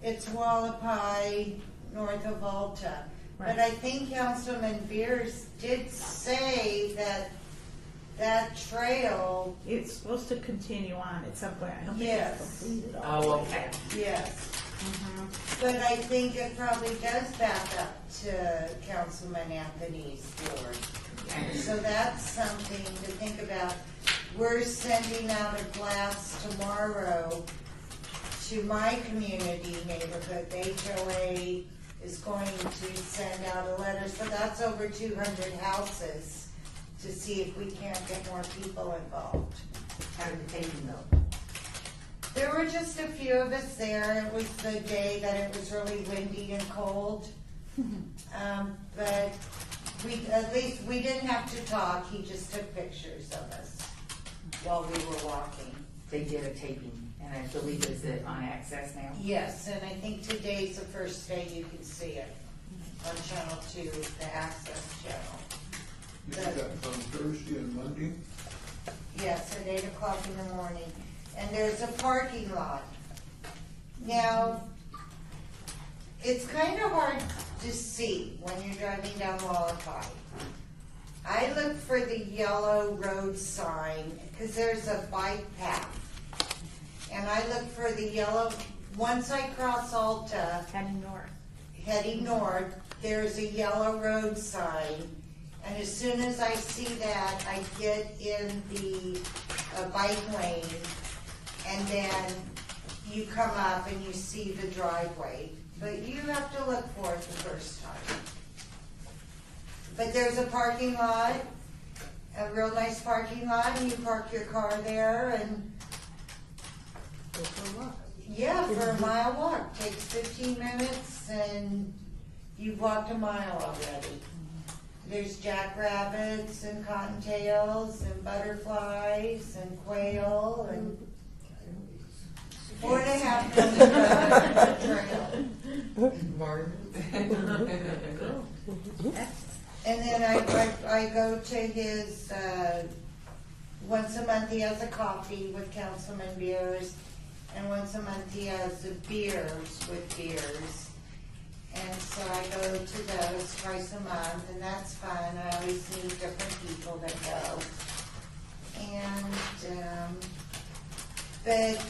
it's Wallapai, north of Alta. But Right. I think Councilman Beers did say that that trail, It's supposed to continue on at some point. I don't think Yes. it's completed all the Oh, way. okay. yes. Mhm. But I think it probably does back up to Councilman Anthony's ward. So that's something to think about. We're sending out a blast tomorrow to my community neighborhood. The HOA is going to send out a letter, so that's over 200 houses, to see if we can't get more people involved. How did it take you though? There were just a few of us there. It was the day that it was really windy and cold. But At least we didn't have to talk, he just took pictures of us while we were walking. They did a taping, and I believe it's on Access now. Yes, and I think today's the first day you can see it on Channel 2, the Access channel. You did that on Thursday and Monday? Yes, at 8 o'clock in the morning. And there's a parking lot. Now, it's kind of hard to see when you're driving down Wallapai. I look for the yellow road sign, because there's a bike path. And I look for the yellow, once I cross Alta, heading north, there's a yellow road sign. And as soon as I see that, I get in the bike lane, and then you come up and you see the driveway. But you have to look for it the first time. But there's a parking lot, a real nice parking lot, and you park your car there and Go for a walk. yeah, for a mile walk. Takes 15 minutes and you've walked a mile already. There's jackrabbits and cottontails and butterflies and quail and 4.5 trail. And then I go to his, once a month he has a coffee with Councilman Beers, and once a month he has the beers with Beers. And so I go to those twice a month, and that's fun. I always meet different people that go. And,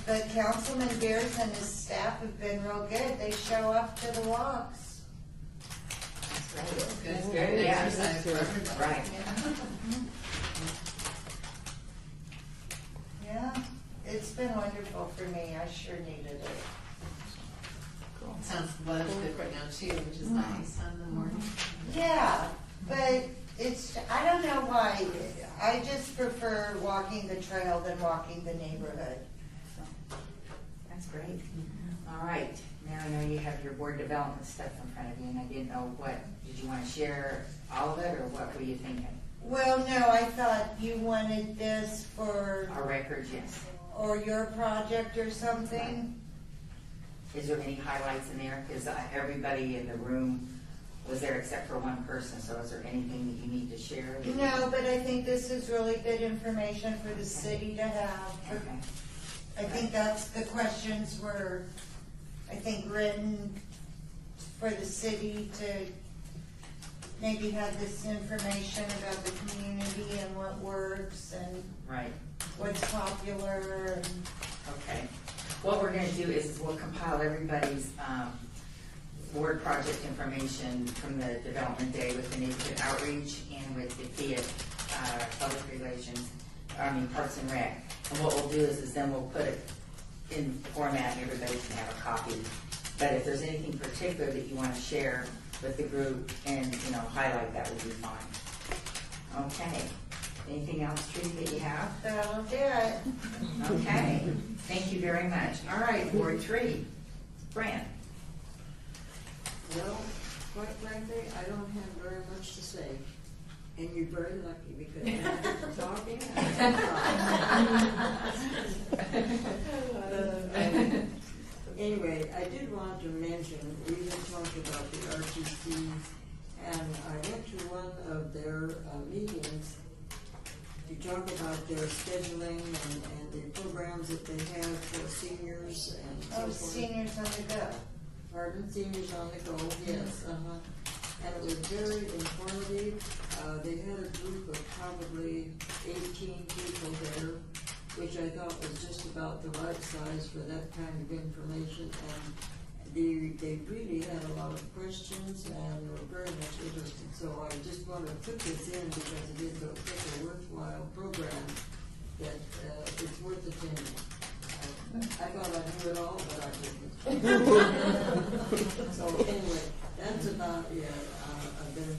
but Councilman Beers and his staff have been real good. They show up to the walks. That's good. Yeah, Exercise for everybody. right. Yeah, it's been wonderful for me. I sure needed it. Sounds the weather's good right now too, which is nice on the morning. Yeah, but it's, I don't know why. I just prefer walking the trail than walking the neighborhood. That's great. All right, now I know you have your board development stuff in front of you, and I didn't know did you want to share all of it, or what were you thinking? Well, no, I thought you wanted this for, Our records, yes. or your project or something. Is there any highlights in there? Because everybody in the room was there except for one person, so is there anything that you need to share? No, but I think this is really good information for the city to have. Okay. I think that's, the questions were, I think, written for the city to maybe have this information about the community and what works and Right. what's popular and, Okay. What we're gonna do is we'll compile everybody's board project information from the development day with the neighborhood outreach and with the Fiat public relations, Parks and Rec. And what we'll do is then we'll put it in format and everybody can have a copy. But if there's anything particular that you want to share with the group and, highlight, that would be fine. Okay. Anything else, Trudy, that you have? that'll do it. Okay, thank you very much. All right, Ward 3, Fran. Well, quite frankly, I don't have very much to say. And you're very lucky because I have to talk in. Anyway, I did want to mention, we had talked about the RTC, and I went to one of their meetings to talk about their scheduling and the programs that they have for seniors and so Oh, forth. seniors on the go. Pardon, seniors on the go, yes, And it was very informative. They had a group of probably 18 people there, which I thought was just about the right size for that kind of information. And they really had a lot of questions and were very much interested. So I just wanted to put this in because it is such a worthwhile program that it's worth attending. I thought I knew it all, but I didn't. So anyway, that's about it. I've been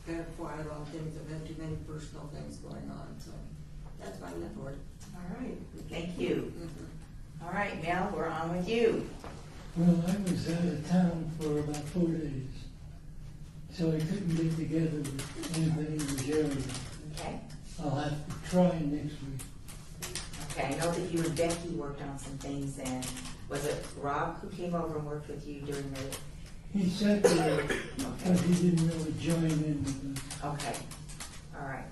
kind of quiet on things. I've had too many personal things going on, so that's my report. All right, thank you. All right, Mel, we're on with you. Well, I was out of town for about 4 days. so I couldn't get together with anybody in the area. Okay. I'll have to try next week. Okay, I know that you and Becky worked on some things, and was it Rob who came over and worked with you during the, He sat there, but he didn't really join in with us. okay, all right.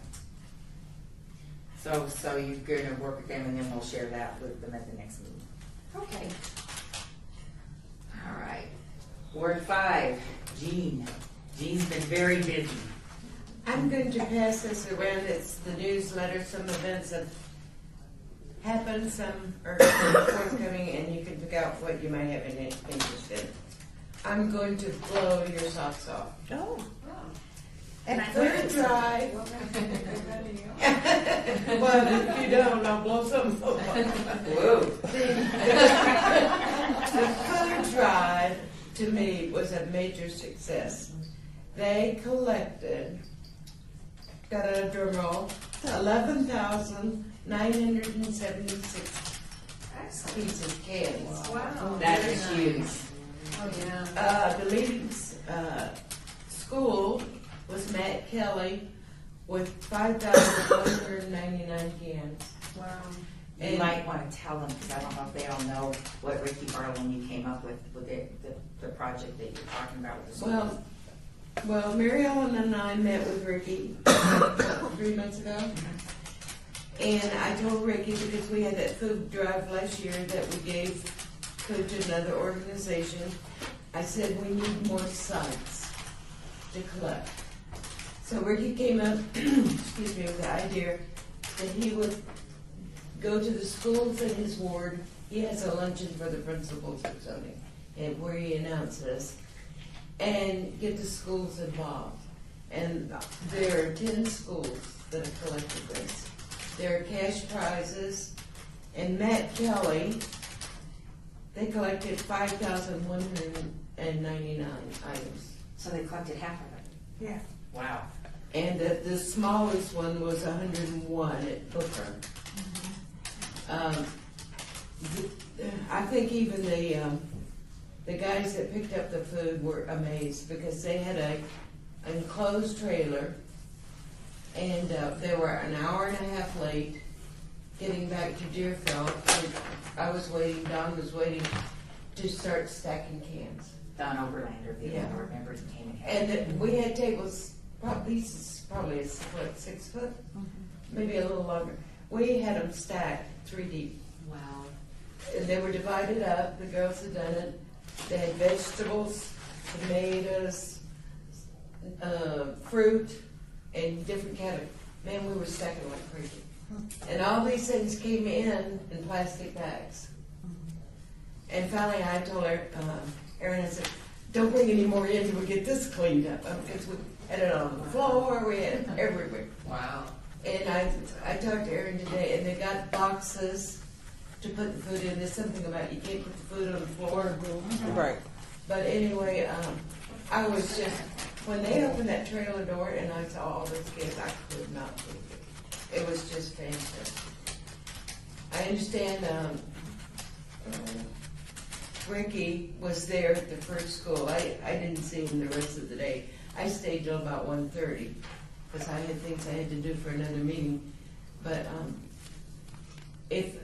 So you're gonna work with them, and then we'll share that with them at the next meeting. Okay. All right. Ward 5, Jean. Jean's been very busy. I'm going to pass this around. It's the newsletter. Some events have happened, some are forthcoming, and you can pick out what you might have an interest in. I'm going to blow your socks off. Oh. And food drive. Well, if you don't, I'll blow some off. Whoa. The food drive, to me, was a major success. They collected, got a drum roll, 11,976 pieces of cans. Wow. That is huge. Oh, yeah. The leading school was Matt Kelly with 5,199 cans. Wow. You And- might want to tell them, because I don't know if they all know what Ricky Barlow, you came up with the project that you're talking about with the school. Well, Mary Ellen and I met with Ricky 3 months ago. And I told Ricky, because we had that food drive last year that we gave food to another organization, I said we need more sites to collect. So Ricky came up, excuse me, with the idea that he would go to the schools in his ward. He has a luncheon for the principals of zoning, and where he announces, and get the schools involved. And there are 10 schools that have collected this. There are cash prizes, and Matt Kelly, they collected 5,199 items. So they collected half of it? Yeah. Wow. And the smallest one was 101 at Booker. I think even the guys that picked up the food were amazed, because they had an enclosed trailer, and they were an hour and a half late getting back to Deerfield. I was waiting, Don was waiting to start stacking cans. Don Overlander, the Yeah. board members came and And helped. we had tables, probably 6 foot, maybe a little longer. We had them stacked 3 deep. Wow. And they were divided up, the girls had done it. They had vegetables, tomatoes, fruit, and different categories. Man, we were stacking like crazy. And all these things came in plastic bags. And finally I told her, Erin, I said, don't bring any more in till we get this cleaned up. Because we had it on the floor, we had it everywhere. Wow. And I talked to Erin today, and they got boxes to put the food in. There's something about you can't put the food on the floor. Right. But anyway, I was just, when they opened that trailer door and I saw all those kids, I could not believe it. It was just fantastic. I understand Ricky was there at the first school. I didn't see him the rest of the day. I stayed till about 1:30 because I had things I had to do for another meeting. But if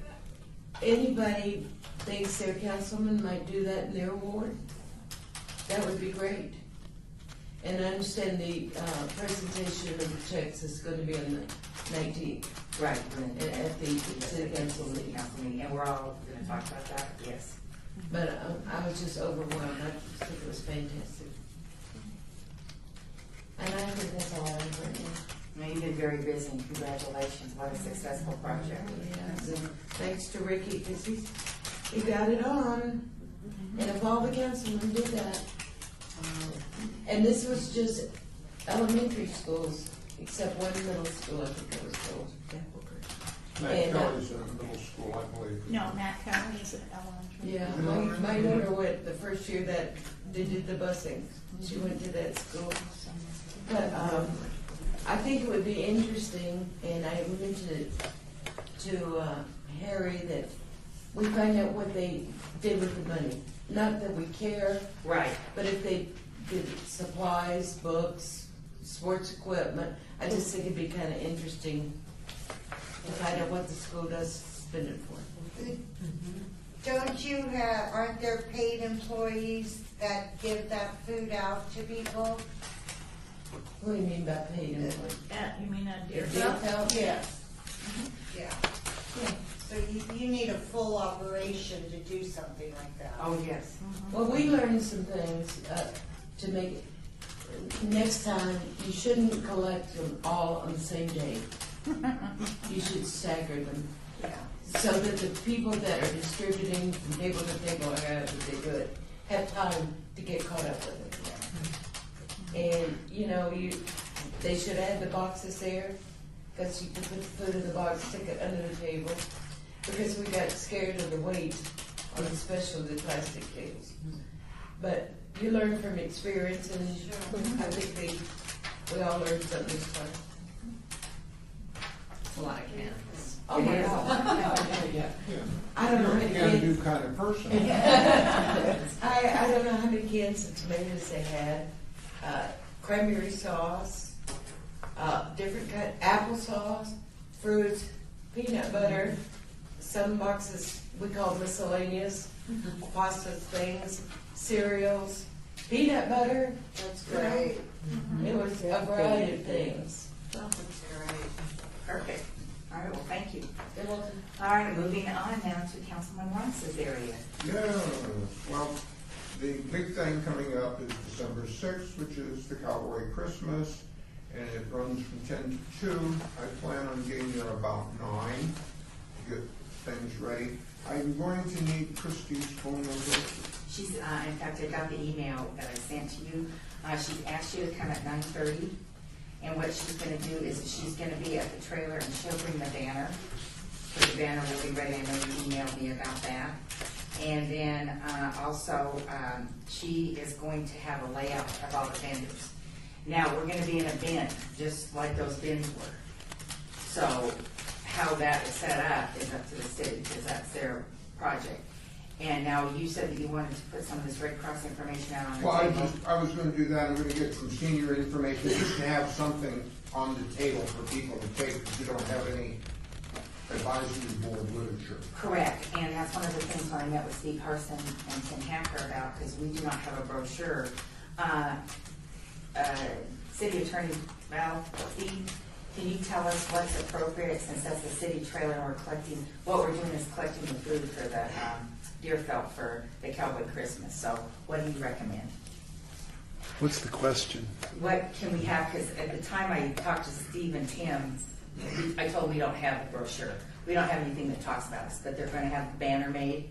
anybody thinks their councilman might do that in their ward, that would be great. And I understand the presentation of the checks is going to be on the 19th Right. at the city council City meeting. council meeting, and we're all going to talk about that, yes. But I was just overwhelmed. I think it was fantastic. And I think that's all I have right now. Now, you've been very busy, and congratulations, what a successful project. Yeah, so thanks to Ricky, because he got it on. And if all the councilmen did that, and this was just elementary schools, except one middle school, I think it was called. Matt And, Kelly's in middle school, I believe. No, Matt Kelly is at elementary. Yeah, my daughter went the first year that they did the busing. She went to that school. But I think it would be interesting, and I mentioned it to Harry, that we find out what they did with the money. Not that we care, Right. but if they supplies, books, sports equipment. I just think it'd be kind of interesting to find out what the school does spend it for. Don't you aren't there paid employees that give that food out to people? What do you mean by paid employees? You mean a deer Deer felt? felt? Yes. Yeah. So you need a full operation to do something like that. Oh, yes. Well, we learned some things to make it. Next time, you shouldn't collect them all on the same day. You should stagger them Yeah. so that the people that are distributing from table to table, if they do it, have time to get caught up with it. And, they should add the boxes there, because you can put the food in the box, stick it under the table, because we got scared of the weight on especially the plastic tables. But you learn from experience, and I think we all learned something this time. It's a lot of cannabis. Oh, It is a yeah. Yeah. I don't know how You're many a can-do cans. kind of person. I don't know how many cans of tomatoes they had. Cranberry sauce, different kind, applesauce, fruit, peanut butter, some boxes we call miscellaneous, pasta things, cereals, peanut butter. That's great. It was a variety of things. Perfect. All right, well, thank you. They're welcome. All right, moving on now to Councilman Rice's area. Yeah, well, the big thing coming up is December 6th, which is the Cowboy Christmas, and it runs from 10 to 2. I plan on getting there about 9 to get things ready. I'm going to need Christie's phone number. She's, in fact, I got the email that I sent to you. She's asked you to come at 9:30. And what she's gonna do is she's gonna be at the trailer and she'll bring the banner. So the banner will be ready. I know you emailed me about that. And then, also, she is going to have a layout of all the vendors. Now, we're gonna be in a bin, just like those bins were. So, how that is set up is up to the city, because that's their project. And now, you said that you wanted to put some of this Red Cross information out on the Well, table. I was gonna do that. I'm gonna get some senior information, just to have something on the table for people to take, because you don't have any advisory board literature. Correct, and that's one of the things when I met with Steve Harson and Tim Hacker about, because we do not have a brochure. City Attorney Val, Steve, can you tell us what's appropriate, since that's the city trailer and we're collecting, what we're doing is collecting the food for the Deerfelt for the Cowboy Christmas, so what do you recommend? What's the question? What can we have, because at the time I talked to Steve and Tim, I told them we don't have a brochure. We don't have anything that talks about us, but they're gonna have a banner made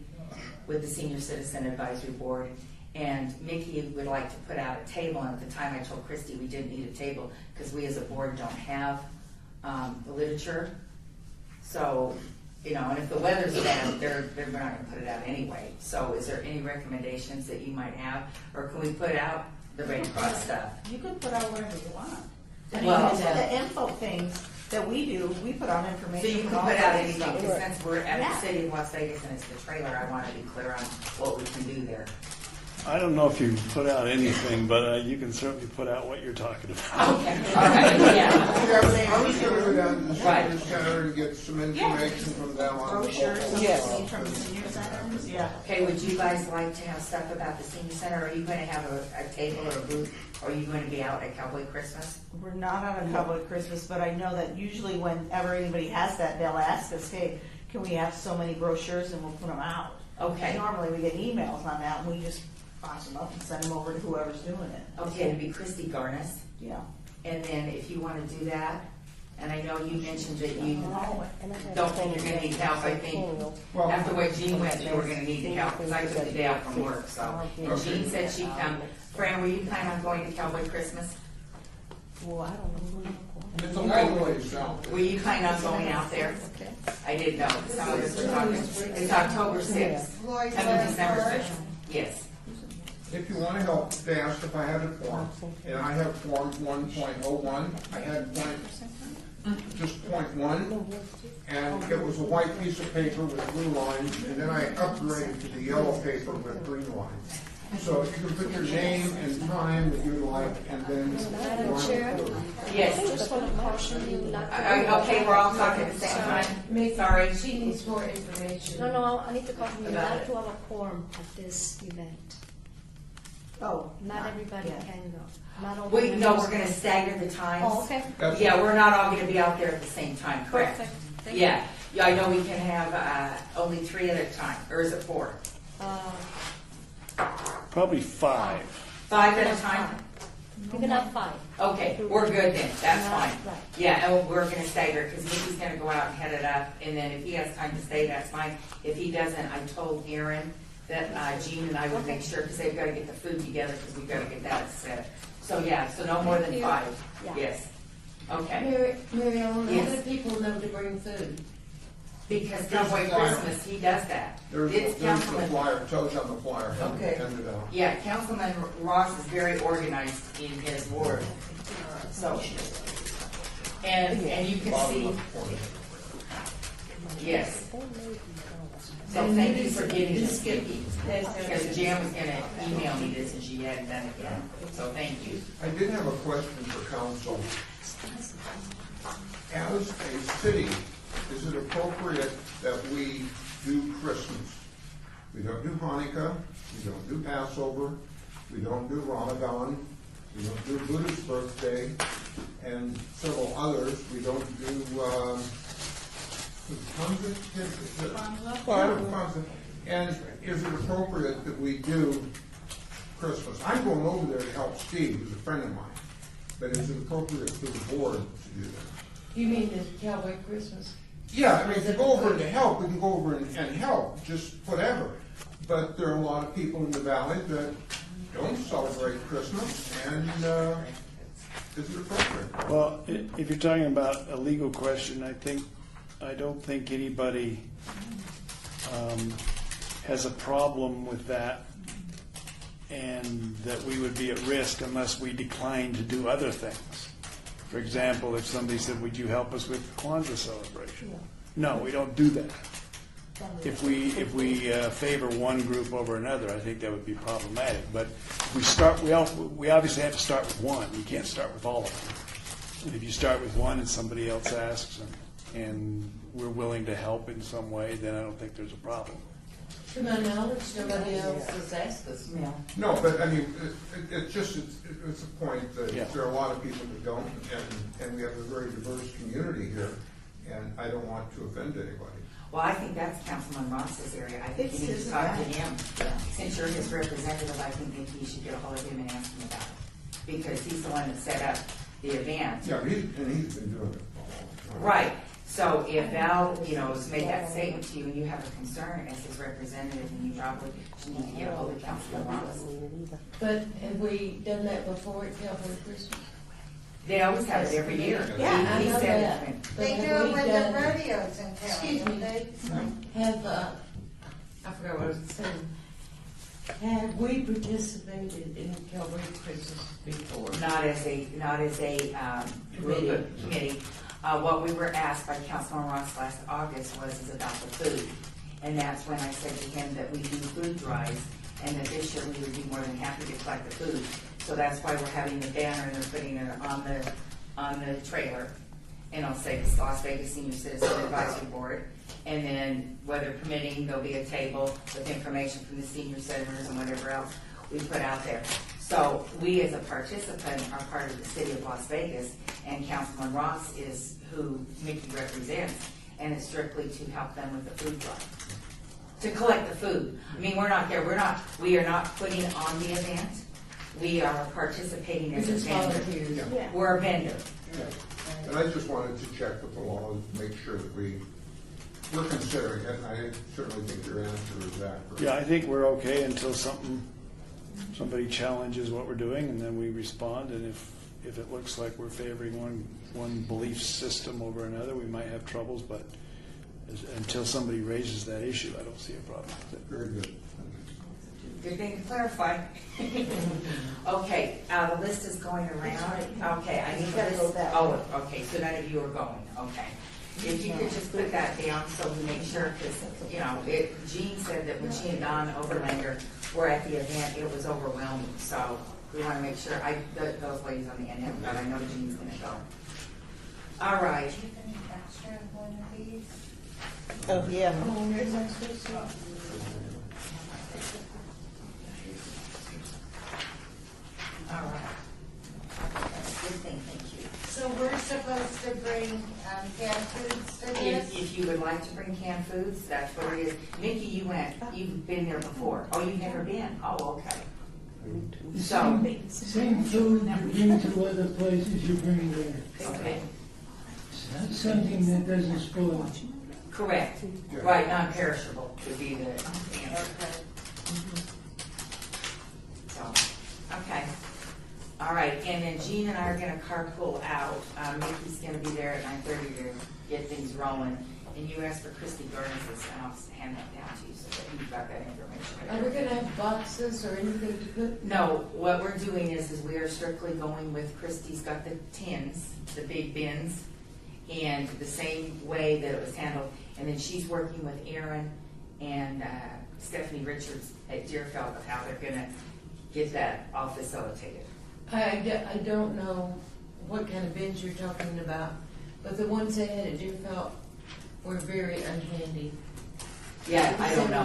with the Senior Citizen Advisory Board. And Mickey would like to put out a table, and at the time I told Christy we didn't need a table, because we as a board don't have the literature. So, and if the weather's bad, they're not gonna put it out anyway. So is there any recommendations that you might have, or can we put out the Red Cross stuff? You could put out whatever you want. I mean, Well- the info things that we do, we put out information. So you can on all put out kinds of anything, stuff. because since we're at Yeah. the city of Las Vegas and it's the trailer, I wanna be clear on what we can do there. I don't know if you can put out anything, but you can certainly put out what you're talking about. Okay, all right, yeah. Yeah, I was gonna go down to the Right. senior center and get some information from them on. Brochures, Yes. something from the senior centers, yeah. Okay, would you guys like to have stuff about the senior center? Are you gonna have a table or a booth? Or are you gonna be out at Cowboy Christmas? We're not on a Cowboy Christmas, but I know that usually whenever anybody has that, they'll ask us, hey, can we have so many brochures, and we'll put them out. Okay. Normally we get emails on that, and we just box them up and send them over to whoever's doing it. Okay, it'd be Christy Garnis. Yeah. And then if you wanna do that, and I know you mentioned that you Oh, don't think you're gonna need help, I think Well, after what Jean went through, we're gonna need the help, because I took the day out from work, so. And Jean said she'd come. Fran, were you planning on going to Cowboy Christmas? Well, I don't know. it's a long ways out. Were you planning on going out there? I didn't know. Some of us were talking. It's October 6th. Floyd I mean, December Lester. 6th. Yes. If you want to help, they asked if I had a form, and I have form 1.01. I had just .1, and it was a white piece of paper with blue lines, and then I upgraded to the yellow paper with green lines. So you can put your name and time that you'd like, and then. Madam Chair? Yes. I just want to caution you not to. Okay, we're all talking at the same time. Sorry. She needs more information. No, I need to caution you About not it. to have a quorum at this event. Oh. Not everybody Yeah. can go. Not all. We, no, members we're gonna can. stagger the times. Oh, okay. That's- Yeah, we're not all gonna be out there at the same time, correct? Perfect. Thank you. Yeah, I know we can have, only 3 at a time, or is it 4? Probably 5. 5 at a time? You can have 5. Okay, we're good then, that's fine. Right. Yeah, and we're gonna stagger, because Mickey's gonna go out and head it up, and then if he has time to stay, that's fine. If he doesn't, I told Aaron that Jean and I would make sure, because they've gotta get the food together, because we've gotta get that set. So, yeah, so no more than Thank you. 5, Yeah. yes. Okay, Mary Ellen, how Yes. do people know to bring food? because There's a Cowboy flyer. Christmas, he does that. There's It's the Councilman, flyer, tells you on the flyer, how to Okay. hand it out. yeah, Councilman Ross is very organized in his ward, so. And you can Bottom see, left corner. yes. So thank you for getting this, Vicki. Because Jan was gonna email me this and she hadn't done it yet, so thank you. I did have a question for council. As a city, is it appropriate that we do Christmas? We don't do Hanukkah, we don't do Passover, we don't do Ramadan, we don't do Buddha's birthday, and several others. We don't do, Kwanzaa. And is it appropriate that we do Christmas? I'm going over there to help Steve, who's a friend of mine, but is it appropriate for the board to do that? You mean the Cowboy Christmas? Yeah, I mean, to go over and to help, we can go over and help, just whatever. But there are a lot of people in the valley that don't celebrate Christmas, and is it appropriate? Well, if you're talking about a legal question, I don't think anybody has a problem with that, and that we would be at risk unless we decline to do other things. For example, if somebody said, would you help us with the Kwanzaa celebration? No, we don't do that. If we favor one group over another, I think that would be problematic. But we obviously have to start with one. You can't start with all of them. And if you start with one and somebody else asks and we're willing to help in some way, then I don't think there's a problem. To my knowledge, nobody else has asked us. Yeah. No, but I mean, it's a point that Yeah. there are a lot of people that don't, and we have a very diverse community here, and I don't want to offend anybody. Well, I think that's Councilman Ross's area. I think It's you need his to talk to right. him. Since you're his representative, I think that you should get a hold of him and ask him about it. Because he's the one that set up the event. Yeah, he's been doing it for a long time. Right. So if Val, has made that statement to you and you have a concern as his representative and you probably should need to get a hold of Councilman Ross. But have we done that before at Cowboy Christmas? They always have it every year. Yeah, He I know said that. it. They But do have it we with done- the rodeos in town, Excuse don't me. they? Have, I forgot what I was saying. Have we participated in Cowboy Christmas before? Not as a committee. What we were asked by Councilman Ross last August is about the food. And that's when I said to him that we do food drives and that this year we would be more than happy to collect the food. So that's why we're having the banner and they're putting it on the trailer. And I'll say it's Las Vegas Senior Citizen Advisory Board. And then, weather permitting, there'll be a table with information from the senior centers and whatever else we put out there. So we as a participant are part of the city of Las Vegas, and Councilman Ross is who Mickey represents, and it's strictly to help them with the food drive. To collect the food. I mean, we are not putting on the event. We are participating as a Just vendor. volunteers. Yeah. We're a vendor. And I just wanted to check with the law to make sure that we're considering it, and I certainly think your answer is accurate. Yeah, I think we're okay until somebody challenges what we're doing, and then we respond. And if it looks like we're favoring one belief system over another, we might have troubles. But until somebody raises that issue, I don't see a problem with it. Very good. Good thing to clarify. Okay, the list is going around. Okay, I need to list. Oh, okay, so none of you are going, okay. If you could just put that down so we make sure, because, you know, Jean said that when she and Don Overlander were at the event, it was overwhelming, so we want to make sure, those ladies on the end haven't gone, I know Jean's gonna go. All right. Do you have any extra of one of these? Oh, yeah. All right. Good thing, thank you. So we're supposed to bring canned foods to If, this? if you would like to bring canned foods, that's where it is. Nikki, you've been there before. Oh, you've never been? Oh, okay. The So, same food you bring to other places, you bring there. okay, It's not something that doesn't spoil. correct. Right, non-perishable would be the answer. So, okay. All right, and then Jean and I are gonna carpool out. Nikki's gonna be there at 9:30 to get things rolling. And you asked for Christy Gardner's, and I'll hand that down to you so that you've got that information. Are we gonna have boxes or anything to put? No, what we're doing is we are strictly going with, Christie's got the tins, the big bins, and the same way that it was handled. And then she's working with Aaron and Stephanie Richards at Deerfield of how they're gonna get that all facilitated. I don't know what kind of bins you're talking about, but the ones they had at Deerfield were very unhandy. Yeah, I don't know.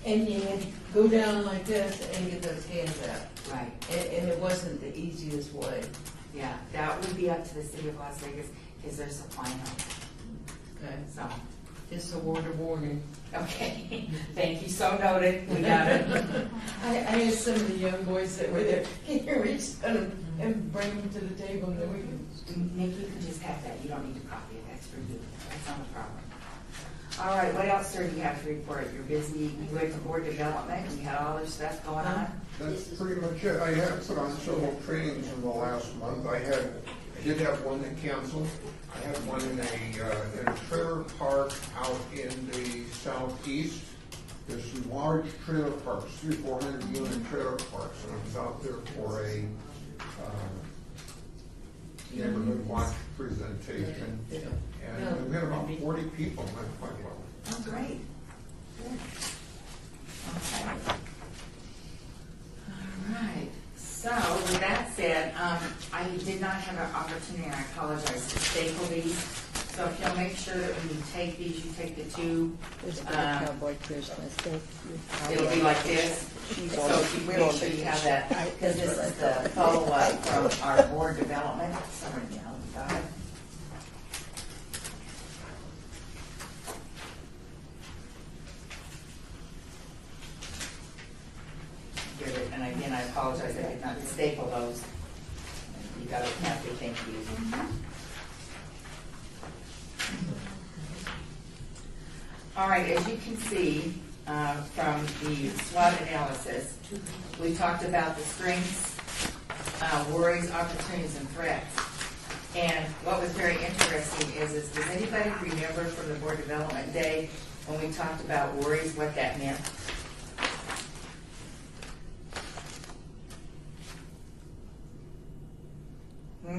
And you had to go down like this and get those cans out. Right, And it wasn't the easiest way. yeah, that would be up to the city of Las Vegas, because they're supplying them, Okay. so. Just a word of warning. Okay, thank you, so noted, we got it. I asked some of the young boys that were there, can you reach down and bring them to the table and then we can. Nick, you can just have that, you don't need to copy it, that's for you, that's not a problem. All right, what else, sir, do you have to report? You're busy, you went to board development, you had all this stuff going on? That's pretty much it. I have put on several trainings in the last month. I did have one that canceled. I had one in a trailer park out in the southeast. There's some large trailer parks, 300-400 unit trailer parks, and I was out there for a neighborhood watch presentation. And we had about 40 people, went quite well. Oh, great. Good. Okay. All right, so with that said, I did not have an opportunity, and I apologize, to staple these. So if you'll make sure that when you take these, you take the two, There's a cowboy Christmas. Thank you. it'll be like this. So if you make sure you have that, because this is the follow-up from our board development. Sorry, now, got it. Good, and again, I apologize, I did not staple those. You got a happy, thank you. All right, as you can see from the SWOT analysis, we talked about the strengths, worries, opportunities, and threats. And what was very interesting is does anybody remember from the board development day when we talked about worries, what that meant?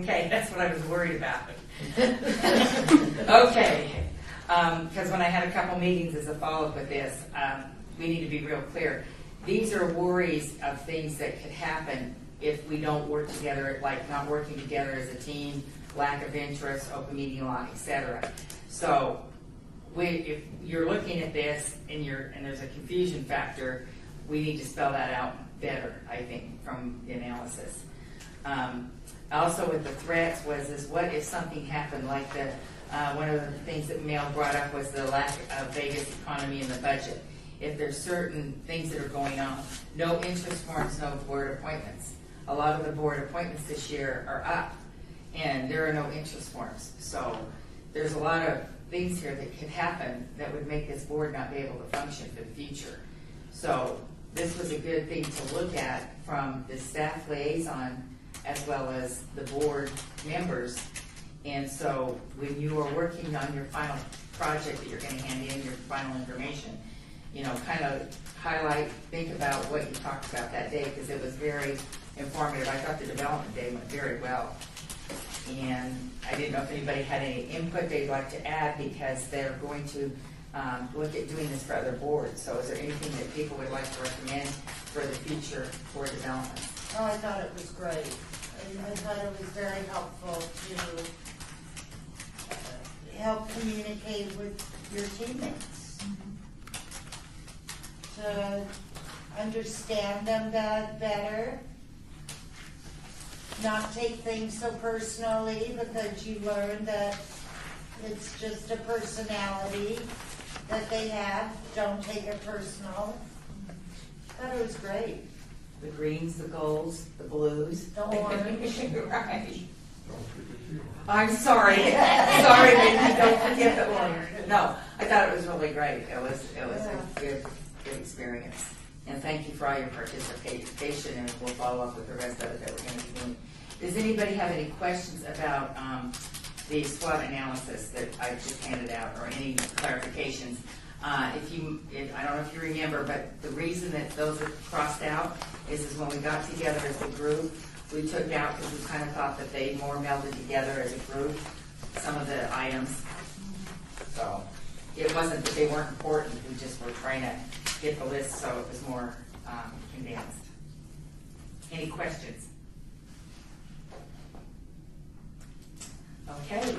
Okay, that's what I was worried about. Okay, because when I had a couple meetings as a follow-up with this, we need to be real clear. These are worries of things that could happen if we don't work together, like not working together as a team, lack of interest, open meeting law, etc. So, if you're looking at this and there's a confusion factor, we need to spell that out better, I think, from the analysis. Also with the threats was what if something happened, like one of the things that Mel brought up was the lack of Vegas economy in the budget. If there's certain things that are going on, no interest forms, no board appointments. A lot of the board appointments this year are up, and there are no interest forms. So there's a lot of things here that could happen that would make this board not be able to function for the future. So this was a good thing to look at from the staff liaison as well as the board members. And so when you are working on your final project that you're going to hand in, your final information, kind of highlight, think about what you talked about that day, because it was very informative. I thought the development day went very well. And I didn't know if anybody had any input they'd like to add, because they're going to look at doing this for other boards. So is there anything that people would like to recommend for the future for development? Oh, I thought it was great. I thought it was very helpful to help communicate with your teammates. To understand them better. Not take things so personally, because you learn that it's just a personality that they have. Don't take it personal. I thought it was great. The greens, the golds, the blues. The orange. Right. I'm sorry. Sorry, Vicki, don't forget the orange. No, I thought it was really great. It was a good experience. And thank you for all your participation, and we'll follow up with the rest of it that we're going to be doing. Does anybody have any questions about the SWOT analysis that I just handed out, or any clarifications? I don't know if you remember, but the reason that those are crossed out is when we got together as a group, we took out, because we kind of thought that they more melded together as a group, some of the items. So it wasn't that they weren't important, we just were trying to get the list so it was more condensed. Any questions? Okay.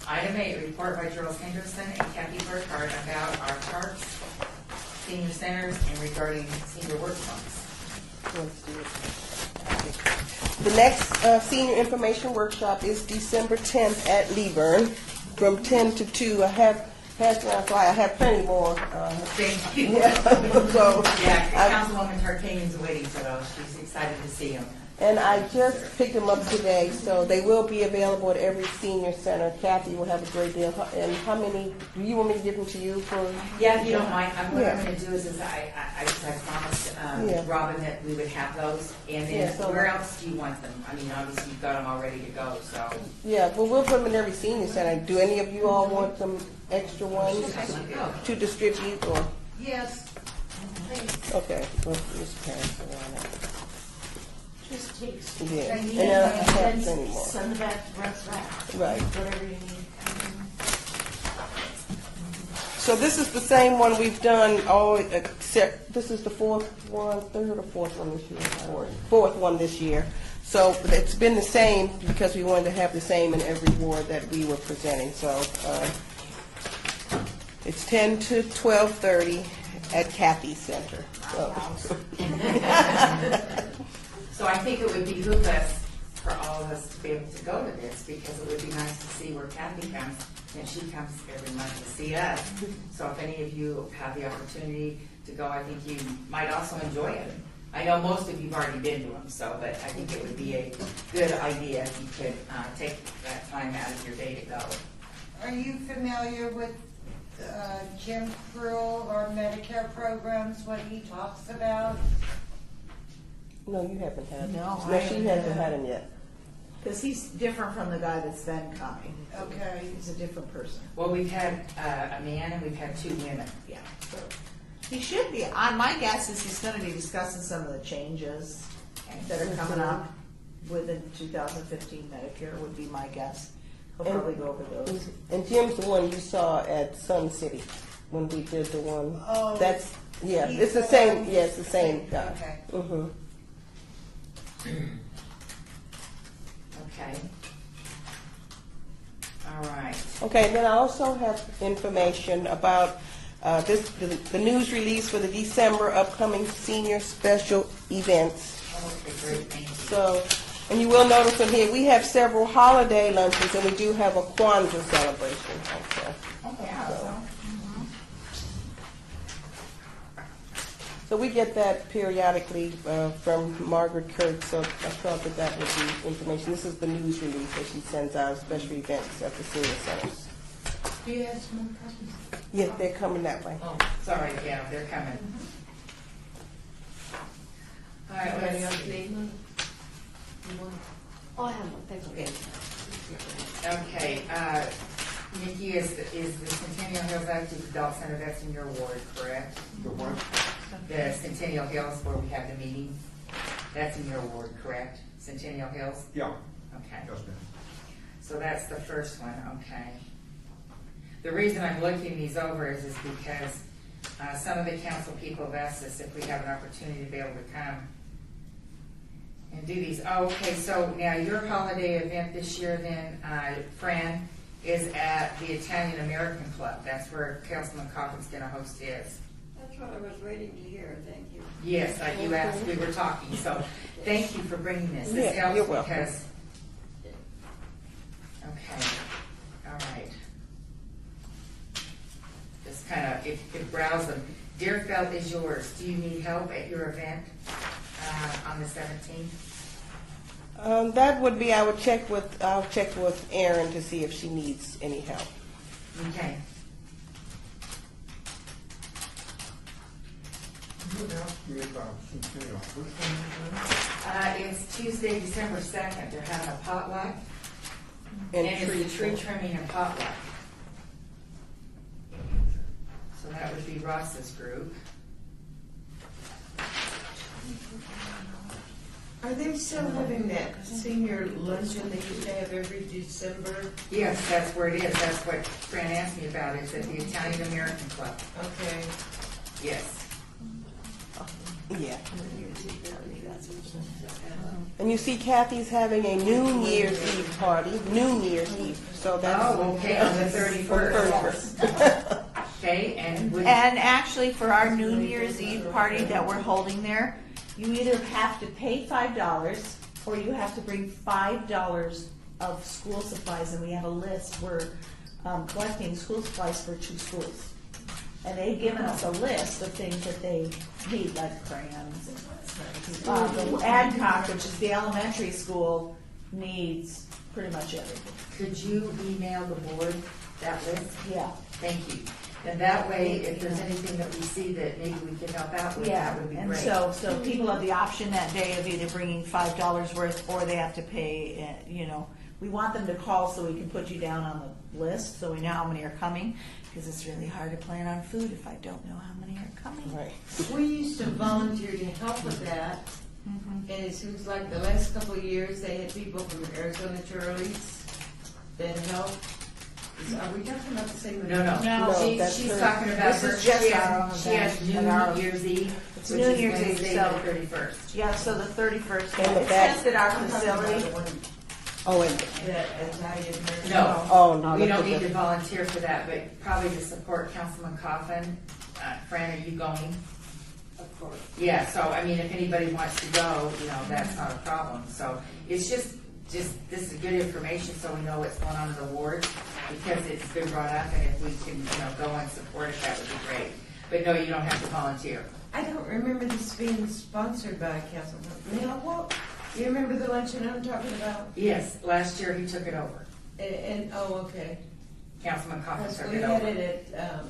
Item 8, report by Charles Henderson and Kathy Burkhardt about our parks, senior centers, and regarding senior work months. The next senior information workshop is December 10th at Leeburn from 10 to 2. I have passed around flyer. I have plenty more. Thank you. Yeah. So, Councilwoman Tarkanian's waiting for those. She's excited to see them. and I just picked them up today, so they will be available at every senior center. Kathy will have a great deal. And how many, do you want me to give them to you for? Yeah, if you don't mind, what I'm Yeah. going to do is I promised Yeah. Robin that we would have those. And then Yeah, so- where else do you want them? I mean, obviously you've got them all ready to go, so. Yeah, well, we'll put them in every senior center. Do any of you all want some extra ones to distribute, or? Yes, please. Okay, well, just pass it around. Just takes. Yeah, and you then I need have plenty more. Send it back to Russ Rack. Right. Whatever you need. So this is the same one we've done all, except, this is the third or fourth one this year? Fourth one this year. So it's been the same because we wanted to have the same in every ward that we were presenting. So it's 10 to 12:30 at Kathy Center. So I think it would behoove us, for all of us, to be able to go to this, because it would be nice to see where Kathy comes, and she comes every month to see us. So if any of you have the opportunity to go, I think you might also enjoy it. I know most of you've already been to them, so, but I think it would be a good idea if you could take that time out of your day to go. Are you familiar with Jim Pruill, our Medicare programs, what he talks about? No, you haven't had. No, No, I she haven't hasn't had had them yet. Because he's different from the guy that's been coming. Okay. He's a different person. Well, we've had a man and we've had 2 women. Yeah. So he should be. My guess is he's going to be discussing some of the changes that are coming up within 2015 Medicare would be my guess. He'll probably go over those. And Jim's the one you saw at Sun City when we did the one. Oh, That's, yeah, he's it's the the same, one- yeah, it's the same guy. Okay. Mm-hmm. Okay. All right. Okay, and then I also have information about the news release for the December upcoming senior special events. Okay, great, thank you. So, and you will notice in here, we have several holiday lunches, and we do have a Kwanzaa celebration also. Yeah, so. So we get that periodically from Margaret Kurtz, so I thought that that would be information. This is the news release that she sends out, special events at the senior centers. Do you have some more copies? Yeah, they're coming that way. Oh, sorry, yeah, they're coming. All right, let's see. Oh, I have one, thank you. Okay, Nikki, is the Centennial Hills Active Adult Center, that's in your ward, correct? The what? The Centennial Hills where we have the meeting, that's in your ward, correct? Centennial Hills? Yeah, Okay. yes, ma'am. So that's the first one, okay. The reason I'm looking these over is because some of the council people have asked us if we have an opportunity to be able to come and do these. Oh, okay, so now your holiday event this year then, Fran, is at the Italian American Club. That's where Councilman Coffin's gonna host his. That's what I was waiting to hear, thank you. Yes, you asked, we were talking, so thank you for bringing this. This Yeah, helps you're welcome. because, okay, all right. Just kind of, if you could browse them. Deerfeld is yours. Do you need help at your event on the 17th? That would be, I'll check with Erin to see if she needs any help. Okay. You asked me about something else. Which one is that? It's Tuesday, December 2nd. They're having a potluck. And it's tree the tree trimming and potluck. So that would be Ross's group. Are they still having that senior luncheon they used to have every December? Yes, that's where it is. That's what Fran asked me about. It's at the Italian American Club. Okay. Yes. Yeah. And you see Kathy's having a New Year's Eve party, New Year's Eve, so that's. Oh, okay, on the 31st. Okay, and And actually, for our New Year's Eve party that we're holding there, you either have to pay $5 or you have to bring $5 of school supplies, and we have a list. We're collecting school supplies for 2 schools. And they've given us a list of things that they need, like crayons. The Adcock, which is the elementary school, needs pretty much everything. could you email the board that list? Yeah. Thank you. And that way, if there's anything that we see that maybe we can help out with, that would be And great. so people have the option that day of either bringing $5 worth, or they have to pay, we want them to call so we can put you down on the list, so we know how many are coming, because it's really hard to plan on food if I don't know how many are coming. Right. We used to volunteer to help with that, and it seems like the last couple of years, they had people from Arizona Charlies that helped. Are we talking about the same? No, no. No, She's talking about This her, is just she our own has, she has event at our- New Year's Eve, It's which New is Year's Eve, Wednesday, so- the 31st. Yeah, so the 31st, And the it's back- just at our facility. Oh, and, That Italian American. No. oh, no. We that's don't a need to different- volunteer for that, but probably to support Councilman Coffin. Fran, are you going? Of course. Yeah, so, I mean, if anybody wants to go, that's not a problem. So it's just, this is good information so we know what's going on in the ward, because it's been brought up, and if we can, go and support it, that would be great. But no, you don't have to volunteer. I don't remember this being sponsored by Councilman. Now, what? You remember the luncheon I'm talking about? Yes, last year he took it over. Okay. Councilman Coffin Because took we it had over. it at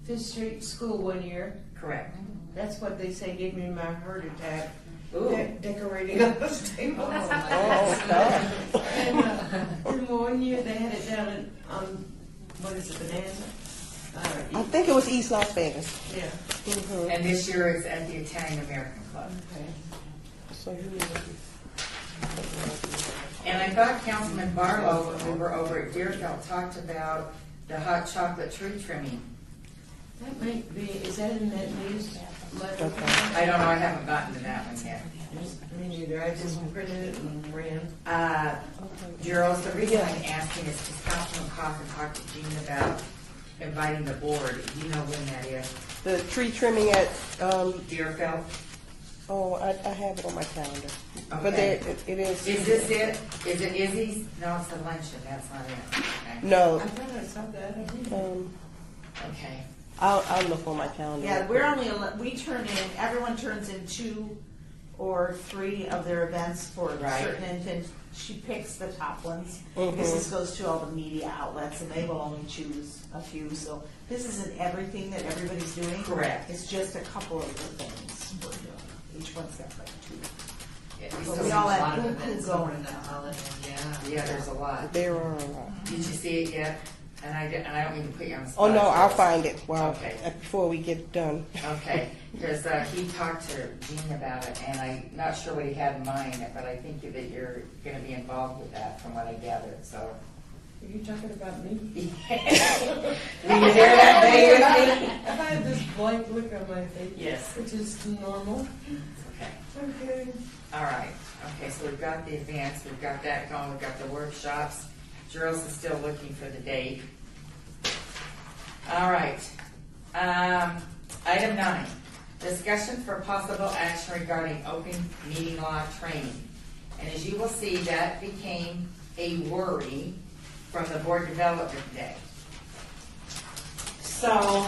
Fifth Street School one year. Correct. That's what they say gave me my heart attack. Ooh. Decorating up the table. Oh, God. And one year they had it down in, what is it, Bonanza? I think it was East Las Vegas. Yeah. Mhm. And this year it's at the Italian American Club. Okay. So you need to- And I thought Councilman Barlow, when we were over at Deerfield, talked about the hot chocolate tree trimming. That might be, is that in that news letter? I don't know, I haven't gotten to that one yet. Me neither, I just printed it and ran. Gerald, the reason I'm asking is because Councilman Coffin talked to Gene about inviting the board. Do you know when that is? The tree trimming at, Deerfield? oh, I have it on my calendar. But Okay. there, it is. Is this it? Is it Izzy's? No, it's the luncheon, that's not it. Okay. No, I thought I saw that. Okay. I'll look on my calendar. Yeah, we turn in, everyone turns in 2 or 3 of their events for Right. certain intents. She picks the top ones, Mhm. because this goes to all the media outlets, and they will only choose a few, so this isn't everything that everybody's doing. Correct. It's just a couple of the things we're doing. Each one's got like 2. Yeah, So we all have who going now. Yeah, there's a lot. There are a lot. Did you see it yet? And I don't mean to put you on the spot. Oh, no, I'll Joyce. find it, well, Okay. before we get done. Okay, because he talked to Gene about it, and I'm not sure what he had in mind, but I think that you're gonna be involved with that, from what I gathered, so. Are you talking about me? Were you there that day with me? I had this blank look on my face. Yes. Which is normal. Okay, Okay. all right. Okay, so we've got the events, we've got that going, we've got the workshops. Drills is still looking for the date. All right. Item 9, discussion for possible action regarding open meeting law training. And as you will see, that became a worry from the board development day. So,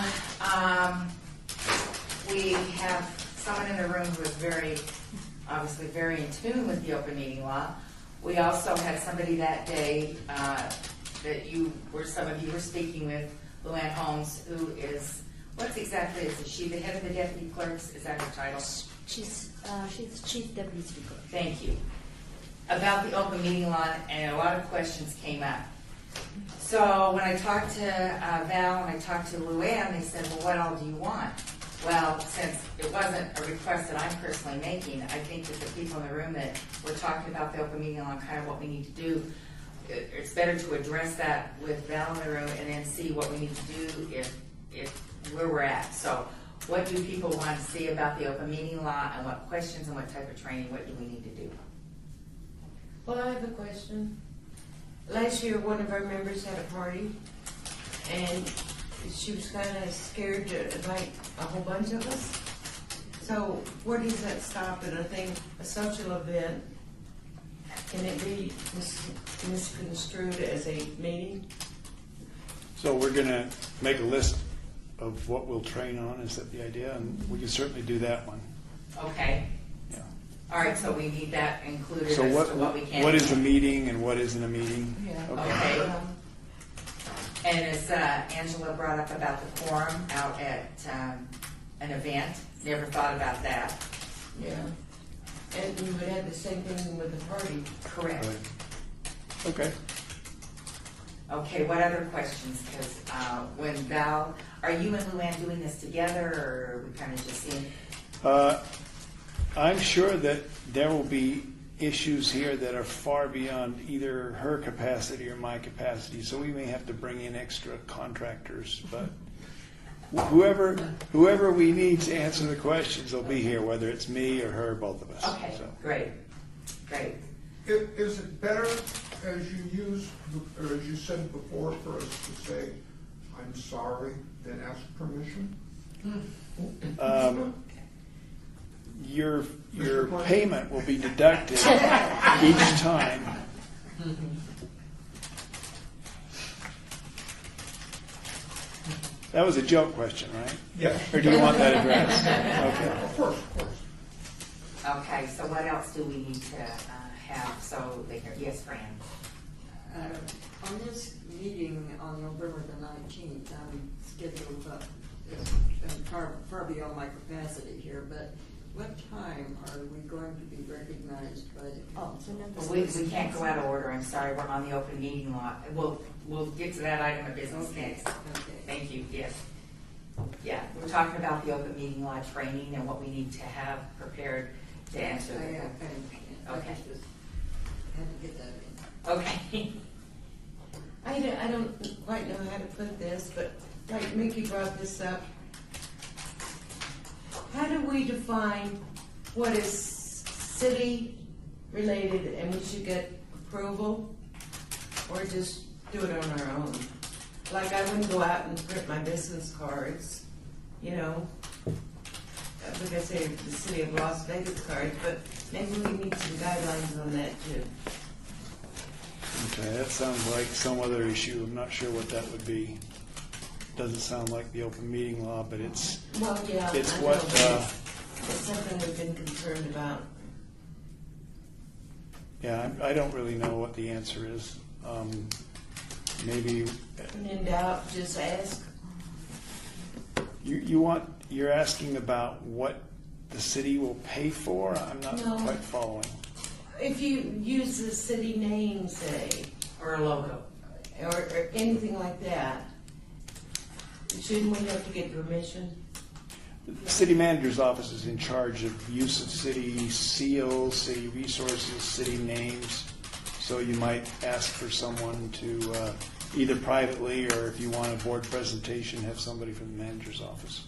we have someone in the room who is obviously very in tune with the open meeting law. We also had somebody that day that some of you were speaking with, Luann Holmes, who is, is she the head of the deputy clerks? Is that her title? She's chief deputy speaker. Thank you. About the open meeting law, and a lot of questions came up. So when I talked to Val and I talked to Luann, they said, well, what all do you want? Well, since it wasn't a request that I'm personally making, I think that the people in the room that were talking about the open meeting law and kind of what we need to do, it's better to address that with Val in the room and then see what we need to do if where we're at. So what do people want to see about the open meeting law, and what questions and what type of training, what do we need to do? Well, I have a question. Last year, one of our members had a party, and she was kind of scared to invite a whole bunch of us. So where does that stop at a social event? Can it be misconstrued as a meeting? So we're gonna make a list of what we'll train on, is that the idea? And we can certainly do that one. Okay. Yeah. All right, so we need that included So as to what we can. what is a meeting and what isn't a meeting? Yeah. Okay. And as Angela brought up about the forum out at an event, never thought about that. Yeah. And you would have the same thing with the party. Correct. Right. Okay. Okay, what other questions? Because when Val, are you and Luann doing this together, or are we kind of just seeing? I'm sure that there will be issues here that are far beyond either her capacity or my capacity, so we may have to bring in extra contractors, but whoever we need to answer the questions will be here, whether it's me or her, both of us. Okay, So. great. Is it better, as you said before, for us to say, I'm sorry, than ask permission? Your payment will be deducted each time. That was a joke question, right? Yeah. Or do you want that addressed? Okay. Of course. Okay, so what else do we need to have so they can, yes, Fran? On this meeting on November the 19th, I'm scheduled up, and far beyond my capacity here, but what time are we going to be recognized by the council? We can't go out of order, I'm sorry, we're on the open meeting law. We'll get to that item of business next. Okay. Thank you, yes. Yeah, we're talking about the open meeting law training and what we need to have prepared to answer. I understand. Okay. I just had to get that in. Okay. I don't quite know how to put this, but like Mickey brought this up. How do we define what is city related and we should get approval, or just do it on our own? Like I wouldn't go out and print my business cards, you know. Like I say, the city of Las Vegas cards, but maybe we need some guidelines on that too. Okay, that sounds like some other issue. I'm not sure what that would be. Doesn't sound like the open meeting law, but it's Well, yeah, it's I know, what but it's something we've been concerned about. yeah. I don't really know what the answer is. Maybe When in doubt, just ask. you're asking about what the city will pay for. I'm not No. quite following. If you use the city name, say, Or a logo. or anything like that, shouldn't we have to get permission? The city manager's office is in charge of use of city seals, city resources, city names. So you might ask for someone to either privately or if you want a board presentation, have somebody from the manager's office.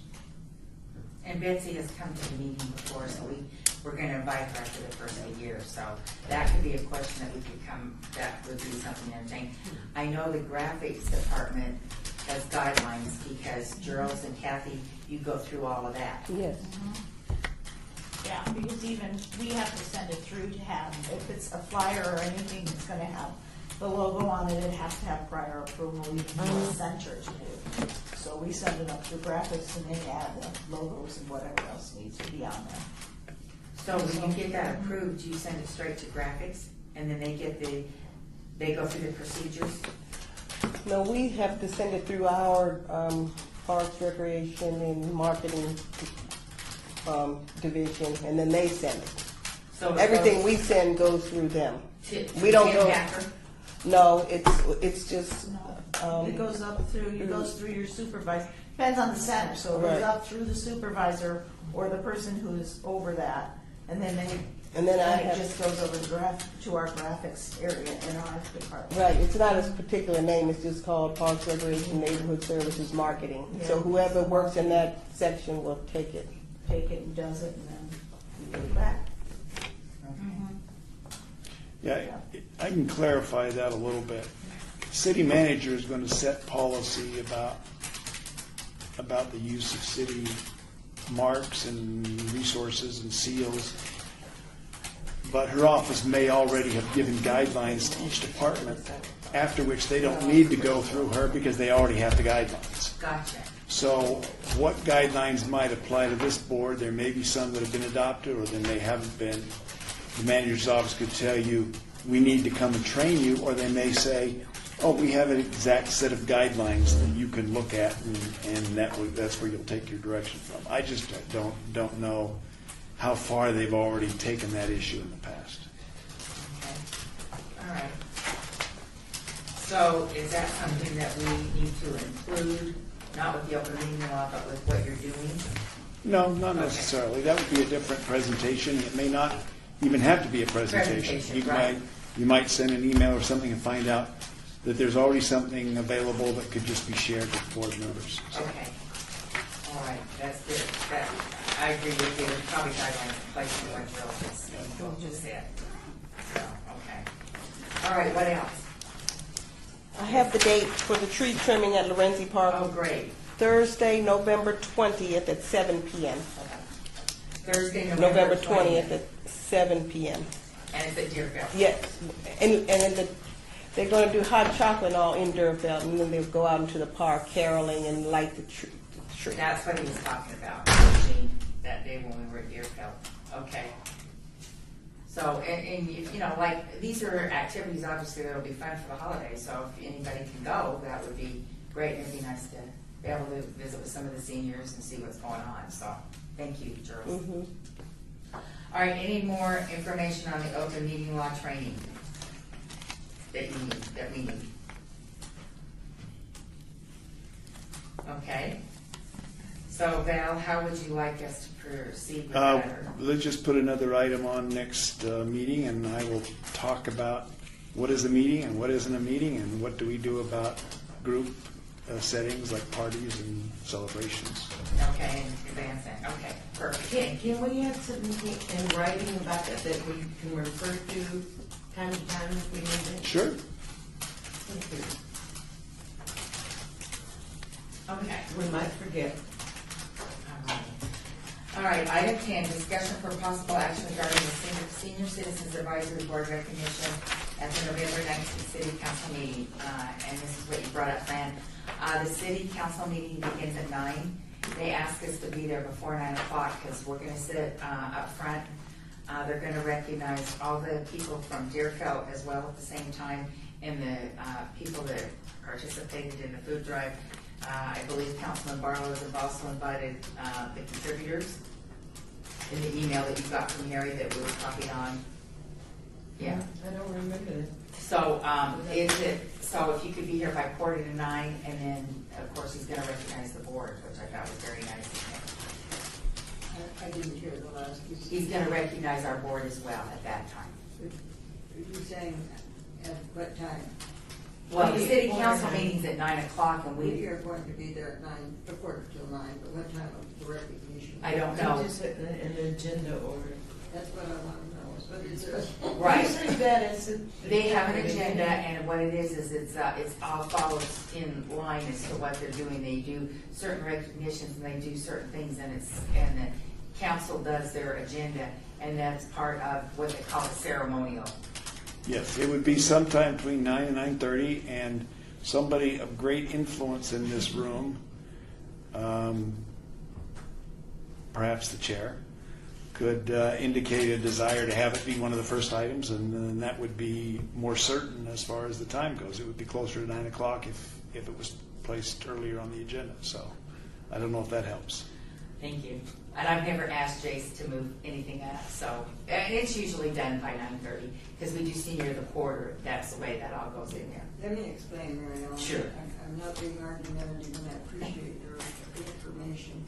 And Betsy has come to the meeting before, so we're gonna invite her after the first of the year, so that could be a question that we could come, that would be something entertaining. I know the graphics department has guidelines because Gerald's and Kathy, you go through all of that. Yes. Yeah, because even we have to send it through to have, if it's a flyer or anything that's gonna have the logo on it, it has to have prior approval, even for the center to do. So we send it up to graphics and they add the logos and whatever else needs to be on there. So when you get that approved, you send it straight to graphics, and then they go through the procedures? No, we have to send it through our Parks, Recreation, and Marketing division, and then they send it. So Everything we send goes through them. to We don't Tim go. Hacker? No, it's just. It goes up through, it goes through your supervisor, depends on the center, so it goes Right. up through the supervisor or the person who's over that, and then And then I it have. just goes over to our graphics area in our department. Right, it's not a particular name, it's just called Parks, Recreation, Neighborhood Services, Marketing. So Yeah. whoever works in that section will take it. Take it and does it, and then we give it back. Yeah, I can clarify that a little bit. City manager is going to set policy about the use of city marks and resources and seals. But her office may already have given guidelines to each department, after which they don't need to go through her because they already have the guidelines. Gotcha. So what guidelines might apply to this board? There may be some that have been adopted or then they haven't been. The manager's office could tell you, we need to come and train you, or they may say, oh, we have an exact set of guidelines that you can look at and that's where you'll take your direction from. I just don't know how far they've already taken that issue in the past. Okay. All right. So is that something that we need to include, not with the open meeting law, but with what you're doing? No, not necessarily. That would be a different presentation. It may not even have to be a presentation. Presentation, right. You might send an email or something and find out that there's already something available that could just be shared with board members. So, Okay. All right, that's good. I agree with you. There's probably guidelines in place for what Jill just said. So, okay. All right, what else? I have the date for the tree trimming at Lorenzi Park. Oh, great. Thursday, November 20th at 7 p.m. Thursday, November 20th at 7 p.m. And it's at Deerfield. Yes, and then they're going to do hot chocolate all in Deerfield, and then they'll go out into the park caroling and light the tree. That's what he was talking about, that day when we were at Deerfield. Okay. So, and you know, like, these are activities, obviously, that'll be fun for the holidays, so if anybody can go, that would be great, and it'd be nice to be able to visit with some of the seniors and see what's going on, so, thank you, Charles. Mm-hmm. All right, any more information on the open meeting law training that you need, that we need? Okay. So Val, how would you like us to proceed with that? Or- Let's just put another item on next meeting, and I will talk about what is a meeting and what isn't a meeting, and what do we do about group settings like parties and celebrations. Okay, and advancing, okay, perfect. Can we have something in writing about that we can refer to time to time if we need it? Sure. Thank you. Okay. We might forget. All right, item 10, discussion for possible action regarding the Senior Citizens Advisory Board recognition at the November 19th City Council meeting. And this is what you brought up, Fran. The City Council meeting begins at 9. They ask us to be there before 9 o'clock because we're going to sit up front. They're going to recognize all the people from Deerfield as well at the same time, and the people that participated in the food drive. I believe Councilman Barlow has also invited the contributors in the email that you got from Harry that we were copied on. Yeah. I don't remember that. So, so if you could be here by 8:45, and then, of course, he's gonna recognize the board, which I thought was very nice of him. I didn't hear the last. He's gonna recognize our board as well at that time. Are you saying at what time? Well, the city council meeting's at 9:00, and We we, are going to be there at 9, a quarter till 9, but what time of the recognition? I don't You know. just put an agenda order. That's what I want to know, is what is it? Right. Usually that is. They have an agenda, and what it is it's all follows in line as to what they're doing. They do certain recognitions, and they do certain things, and the council does their agenda, and that's part of what they call a ceremonial. Yes, it would be sometime between 9 and 9:30, and somebody of great influence in this room, perhaps the chair, could indicate a desire to have it be one of the first items, and then that would be more certain as far as the time goes. It would be closer to 9 o'clock if it was placed earlier on the agenda. So I don't know if that helps. Thank you. And I've never asked Jace to move anything up, so, and it's usually done by 9:30, because we do senior the quarter, that's the way that all goes in there. Let me explain, Mary Ellen. Sure. I'm not being argumentative, and I appreciate your information.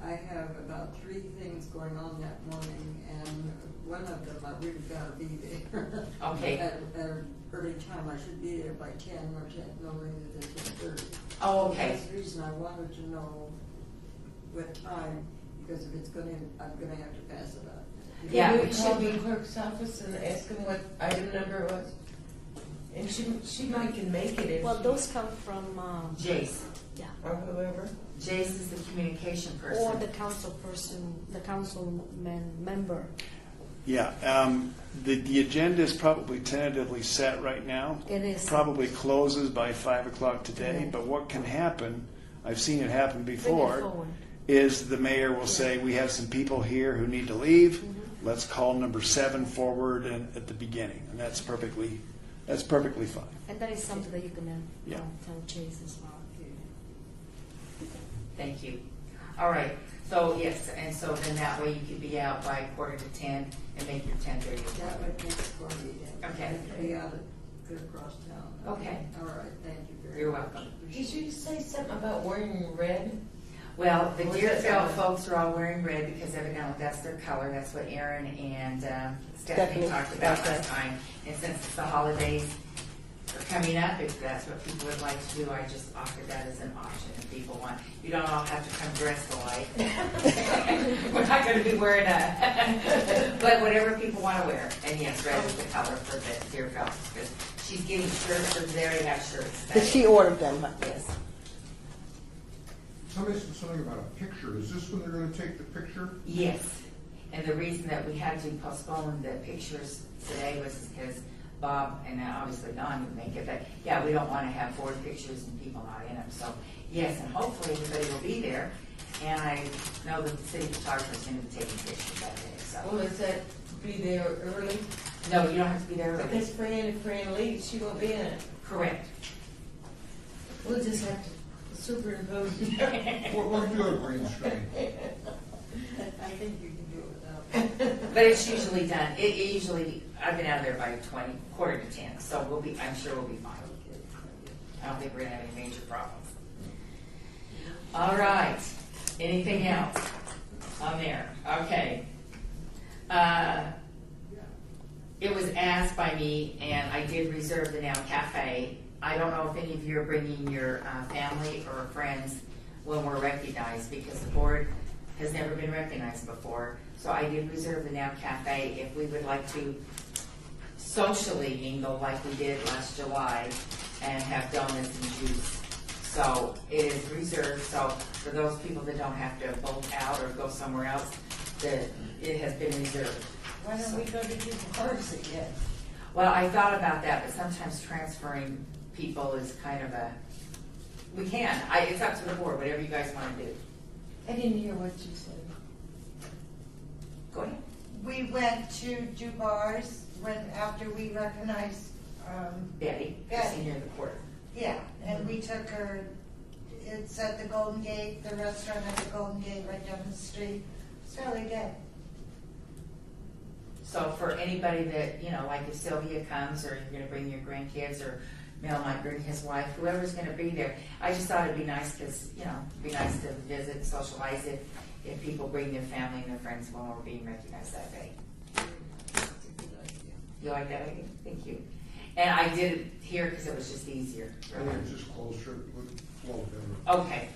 I have about 3 things going on that morning, and one of them I really gotta be there. Okay. At an early time, I should be there by 10 or 10, no later than 10:30. Oh, okay. That's the reason I wanted to know what time, because if it's gonna, I'm gonna have to pass it up. Yeah, Can we we call should the clerk's office and ask them what item number it was? And she might can make it if. Well, she- those come from, Jace. yeah, Or whoever. Jace is the communication person. or the council person, the councilman member. Yeah, the agenda is probably tentatively set right now. It is. Probably closes by 5 o'clock today, Mhm. but what can happen, I've seen it happen Bring it before, forward. is the mayor will say, we have some people here who need to leave. Mhm. Let's call number 7 forward and at the beginning, and that's perfectly fine. And that is something that you can Yeah. tell Chase as well. Thank you. All right, so yes, and so then that way you could be out by 9:45 and make your 10:30 That appointment. would make it for me then. Okay. I'd be out at, good across town. Okay. All right, thank you very much. You're welcome. Did you say something about wearing red? Well, the Was that Deerfield something? folks are all wearing red because evidently that's their color. That's what Aaron and Stephanie, Stephanie talked about okay. last time. And since the holidays are coming up, if that's what people would like to do, I just offered that as an option if people want. You don't all have to come dressed alike. We're not going to be wearing but whatever people want to wear. And yes, red is the color for the Deerfield because she's getting shirts, or they already have shirts. But she ordered them. Yes. Somebody said something about a picture. Is this when they're gonna take the picture? Yes, and the reason that we had to postpone the pictures today was because Bob and obviously Don would make it, but yeah, we don't want to have board pictures and people not in them. So yes, and hopefully everybody will be there. And I know that the city photographer is going to be taking pictures that day. So Well, is that be there early? no, you don't have to be there early. Because if Fran leaves, she won't be in it. Correct. We'll just have to superimpose. We'll do a green screen. I think you can do it without. But it's usually done. It usually I've been out of there by 9:45, so I'm sure we'll be fine. I don't think we're gonna have any major problems. All right. Anything else on there? Okay. It was asked by me, and I did reserve the Now Cafe. I don't know if any of you are bringing your family or friends when we're recognized, because the board has never been recognized before. So I did reserve the Now Cafe if we would like to socially mingle like we did last July and have donuts and juice. So it is reserved, so for those people that don't have to bolt out or go somewhere else, it has been reserved. Why don't we go to do bars again? Well, I thought about that, but sometimes transferring people is kind of we can. It's up to the board, whatever you guys want to do. I didn't hear what you said. Go ahead. We went to do bars after we recognized, Betty, Betty. senior of the quarter. yeah, and we took her, it's at the Golden Gate, the restaurant at the Golden Gate right down the street. It's really good. So for anybody that, you know, like if Sylvia comes, or you're gonna bring your grandkids, or Mel might bring his wife, whoever's gonna be there, I just thought it'd be nice, because, you know, it'd be nice to visit, socialize if people bring their family and their friends when we're being recognized that day. You like that idea? Thank you. And I did it here because it was just easier. I think it's just closer, it would flow better. Okay.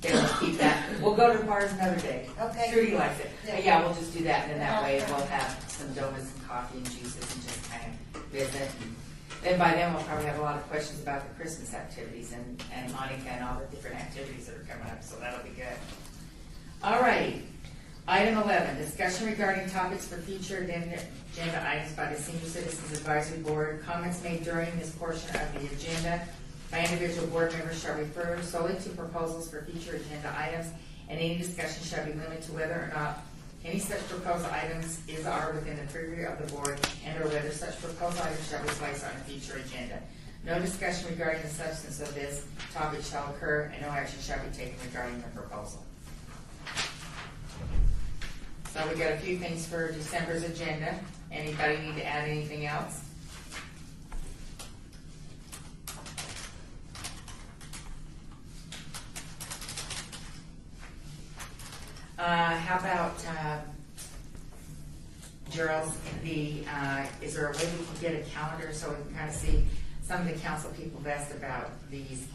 Then we'll keep that. We'll go to bars another day. Okay. Trudy likes it. Yeah. Yeah, we'll just do that, and then that way Okay. we'll have some donuts and coffee and juices and just kind of visit. And then by then we'll probably have a lot of questions about the Christmas activities and Monica and all the different activities that are coming up, so that'll be good. All right. Item 11, discussion regarding topics for future agenda items by the Senior Citizens Advisory Board. Comments made during this portion of the agenda by individual board members shall refer solely to proposals for future agenda items, and any discussion shall be limited to whether or not any such proposed items are within the purview of the board, and or whether such proposed items shall be placed on a future agenda. No discussion regarding the substance of this topic shall occur, and no action shall be taken regarding the proposal. So we got a few things for December's agenda. Anybody need to add anything else? How about, Gerald, is there a way we can get a calendar so we can kind of see some of the council people best about these?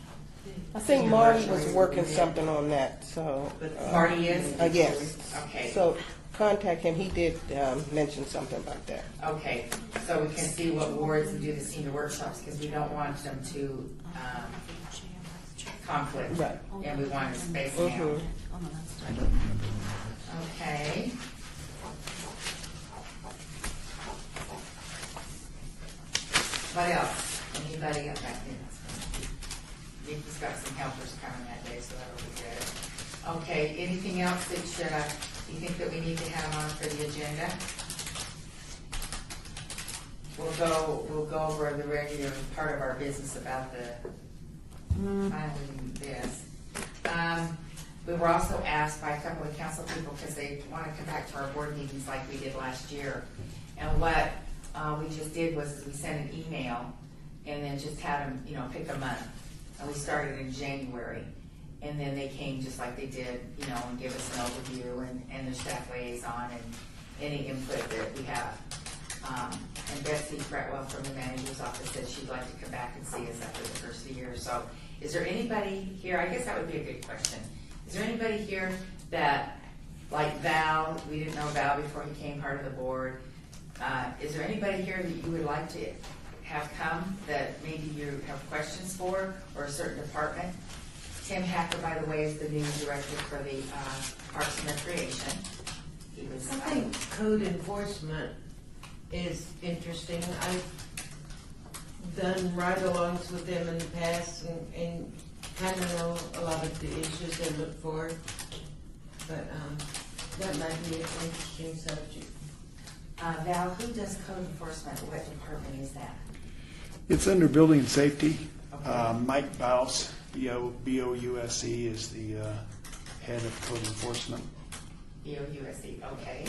I think Marty was working something on that, so. Marty is? Yes. Okay. So contact him, he did mention something about that. Okay, so we can see what wards and do the senior workshops, because we don't want them to conflict. Right. And we want to space them out. Mhm. Okay. What else? Anybody else? Nikki's got some helpers coming that day, so that'll be good. Okay, anything else that you think that we need to have on for the agenda? We'll go over the regular part of our business about the filing this. We were also asked by a couple of council people, because they want to come back to our board meetings like we did last year. And what we just did was we sent an email and then just had them, pick a month. And we started in January. And then they came just like they did, and give us an overview and their staff liaison and any input that we have. And Betsy Fretwell from the manager's office said she'd like to come back and see us after the first of the year. So is there anybody here, I guess that would be a good question. Is there anybody here that, like Val, we didn't know Val before he came part of the board. Is there anybody here that you would like to have come that maybe you have questions for, or a certain department? Tim Hacker, by the way, is the new director for the Parks and Recreation. He was. I think code enforcement is interesting. I've done ride-alongs with them in the past and kind of know a lot of the issues they look for. But that might be an interesting subject. Val, who does code enforcement? What department is that? It's under building and safety. Okay. Mike Bouse, B-O-U-S-E, is the head of code enforcement. BOUSE, okay.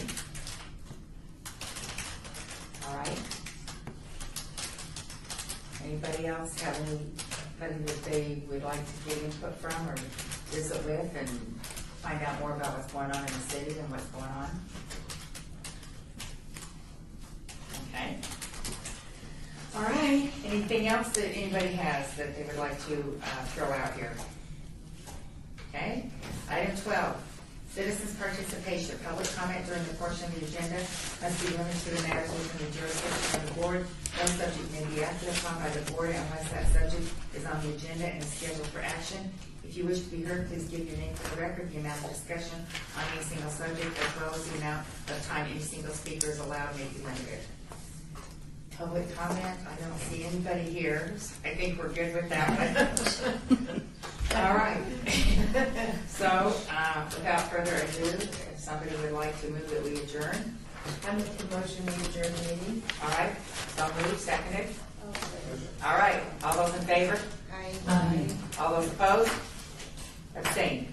All right. Anybody else have anybody that they would like to get input from or visit with and find out more about what's going on in the city and what's going on? Okay. All right. Anything else that anybody has that they would like to throw out here? Okay. Item 12. Citizens' participation. Public comment during the portion of the agenda must be limited to the matters within the jurisdiction of the board. No subject may be acted upon by the board unless that subject is on the agenda and is scheduled for action. If you wish to be heard, please give your name for the record, the amount of discussion on any single subject, as well as the amount of time any single speaker is allowed may be limited. Public comment, I don't see anybody here. I think we're good with that one. All right. So, without further ado, if somebody would like to move that we adjourn. I make the motion we adjourn the meeting. All right, so moved, seconded. All right, all those in favor? Aye. All those opposed? Abstained?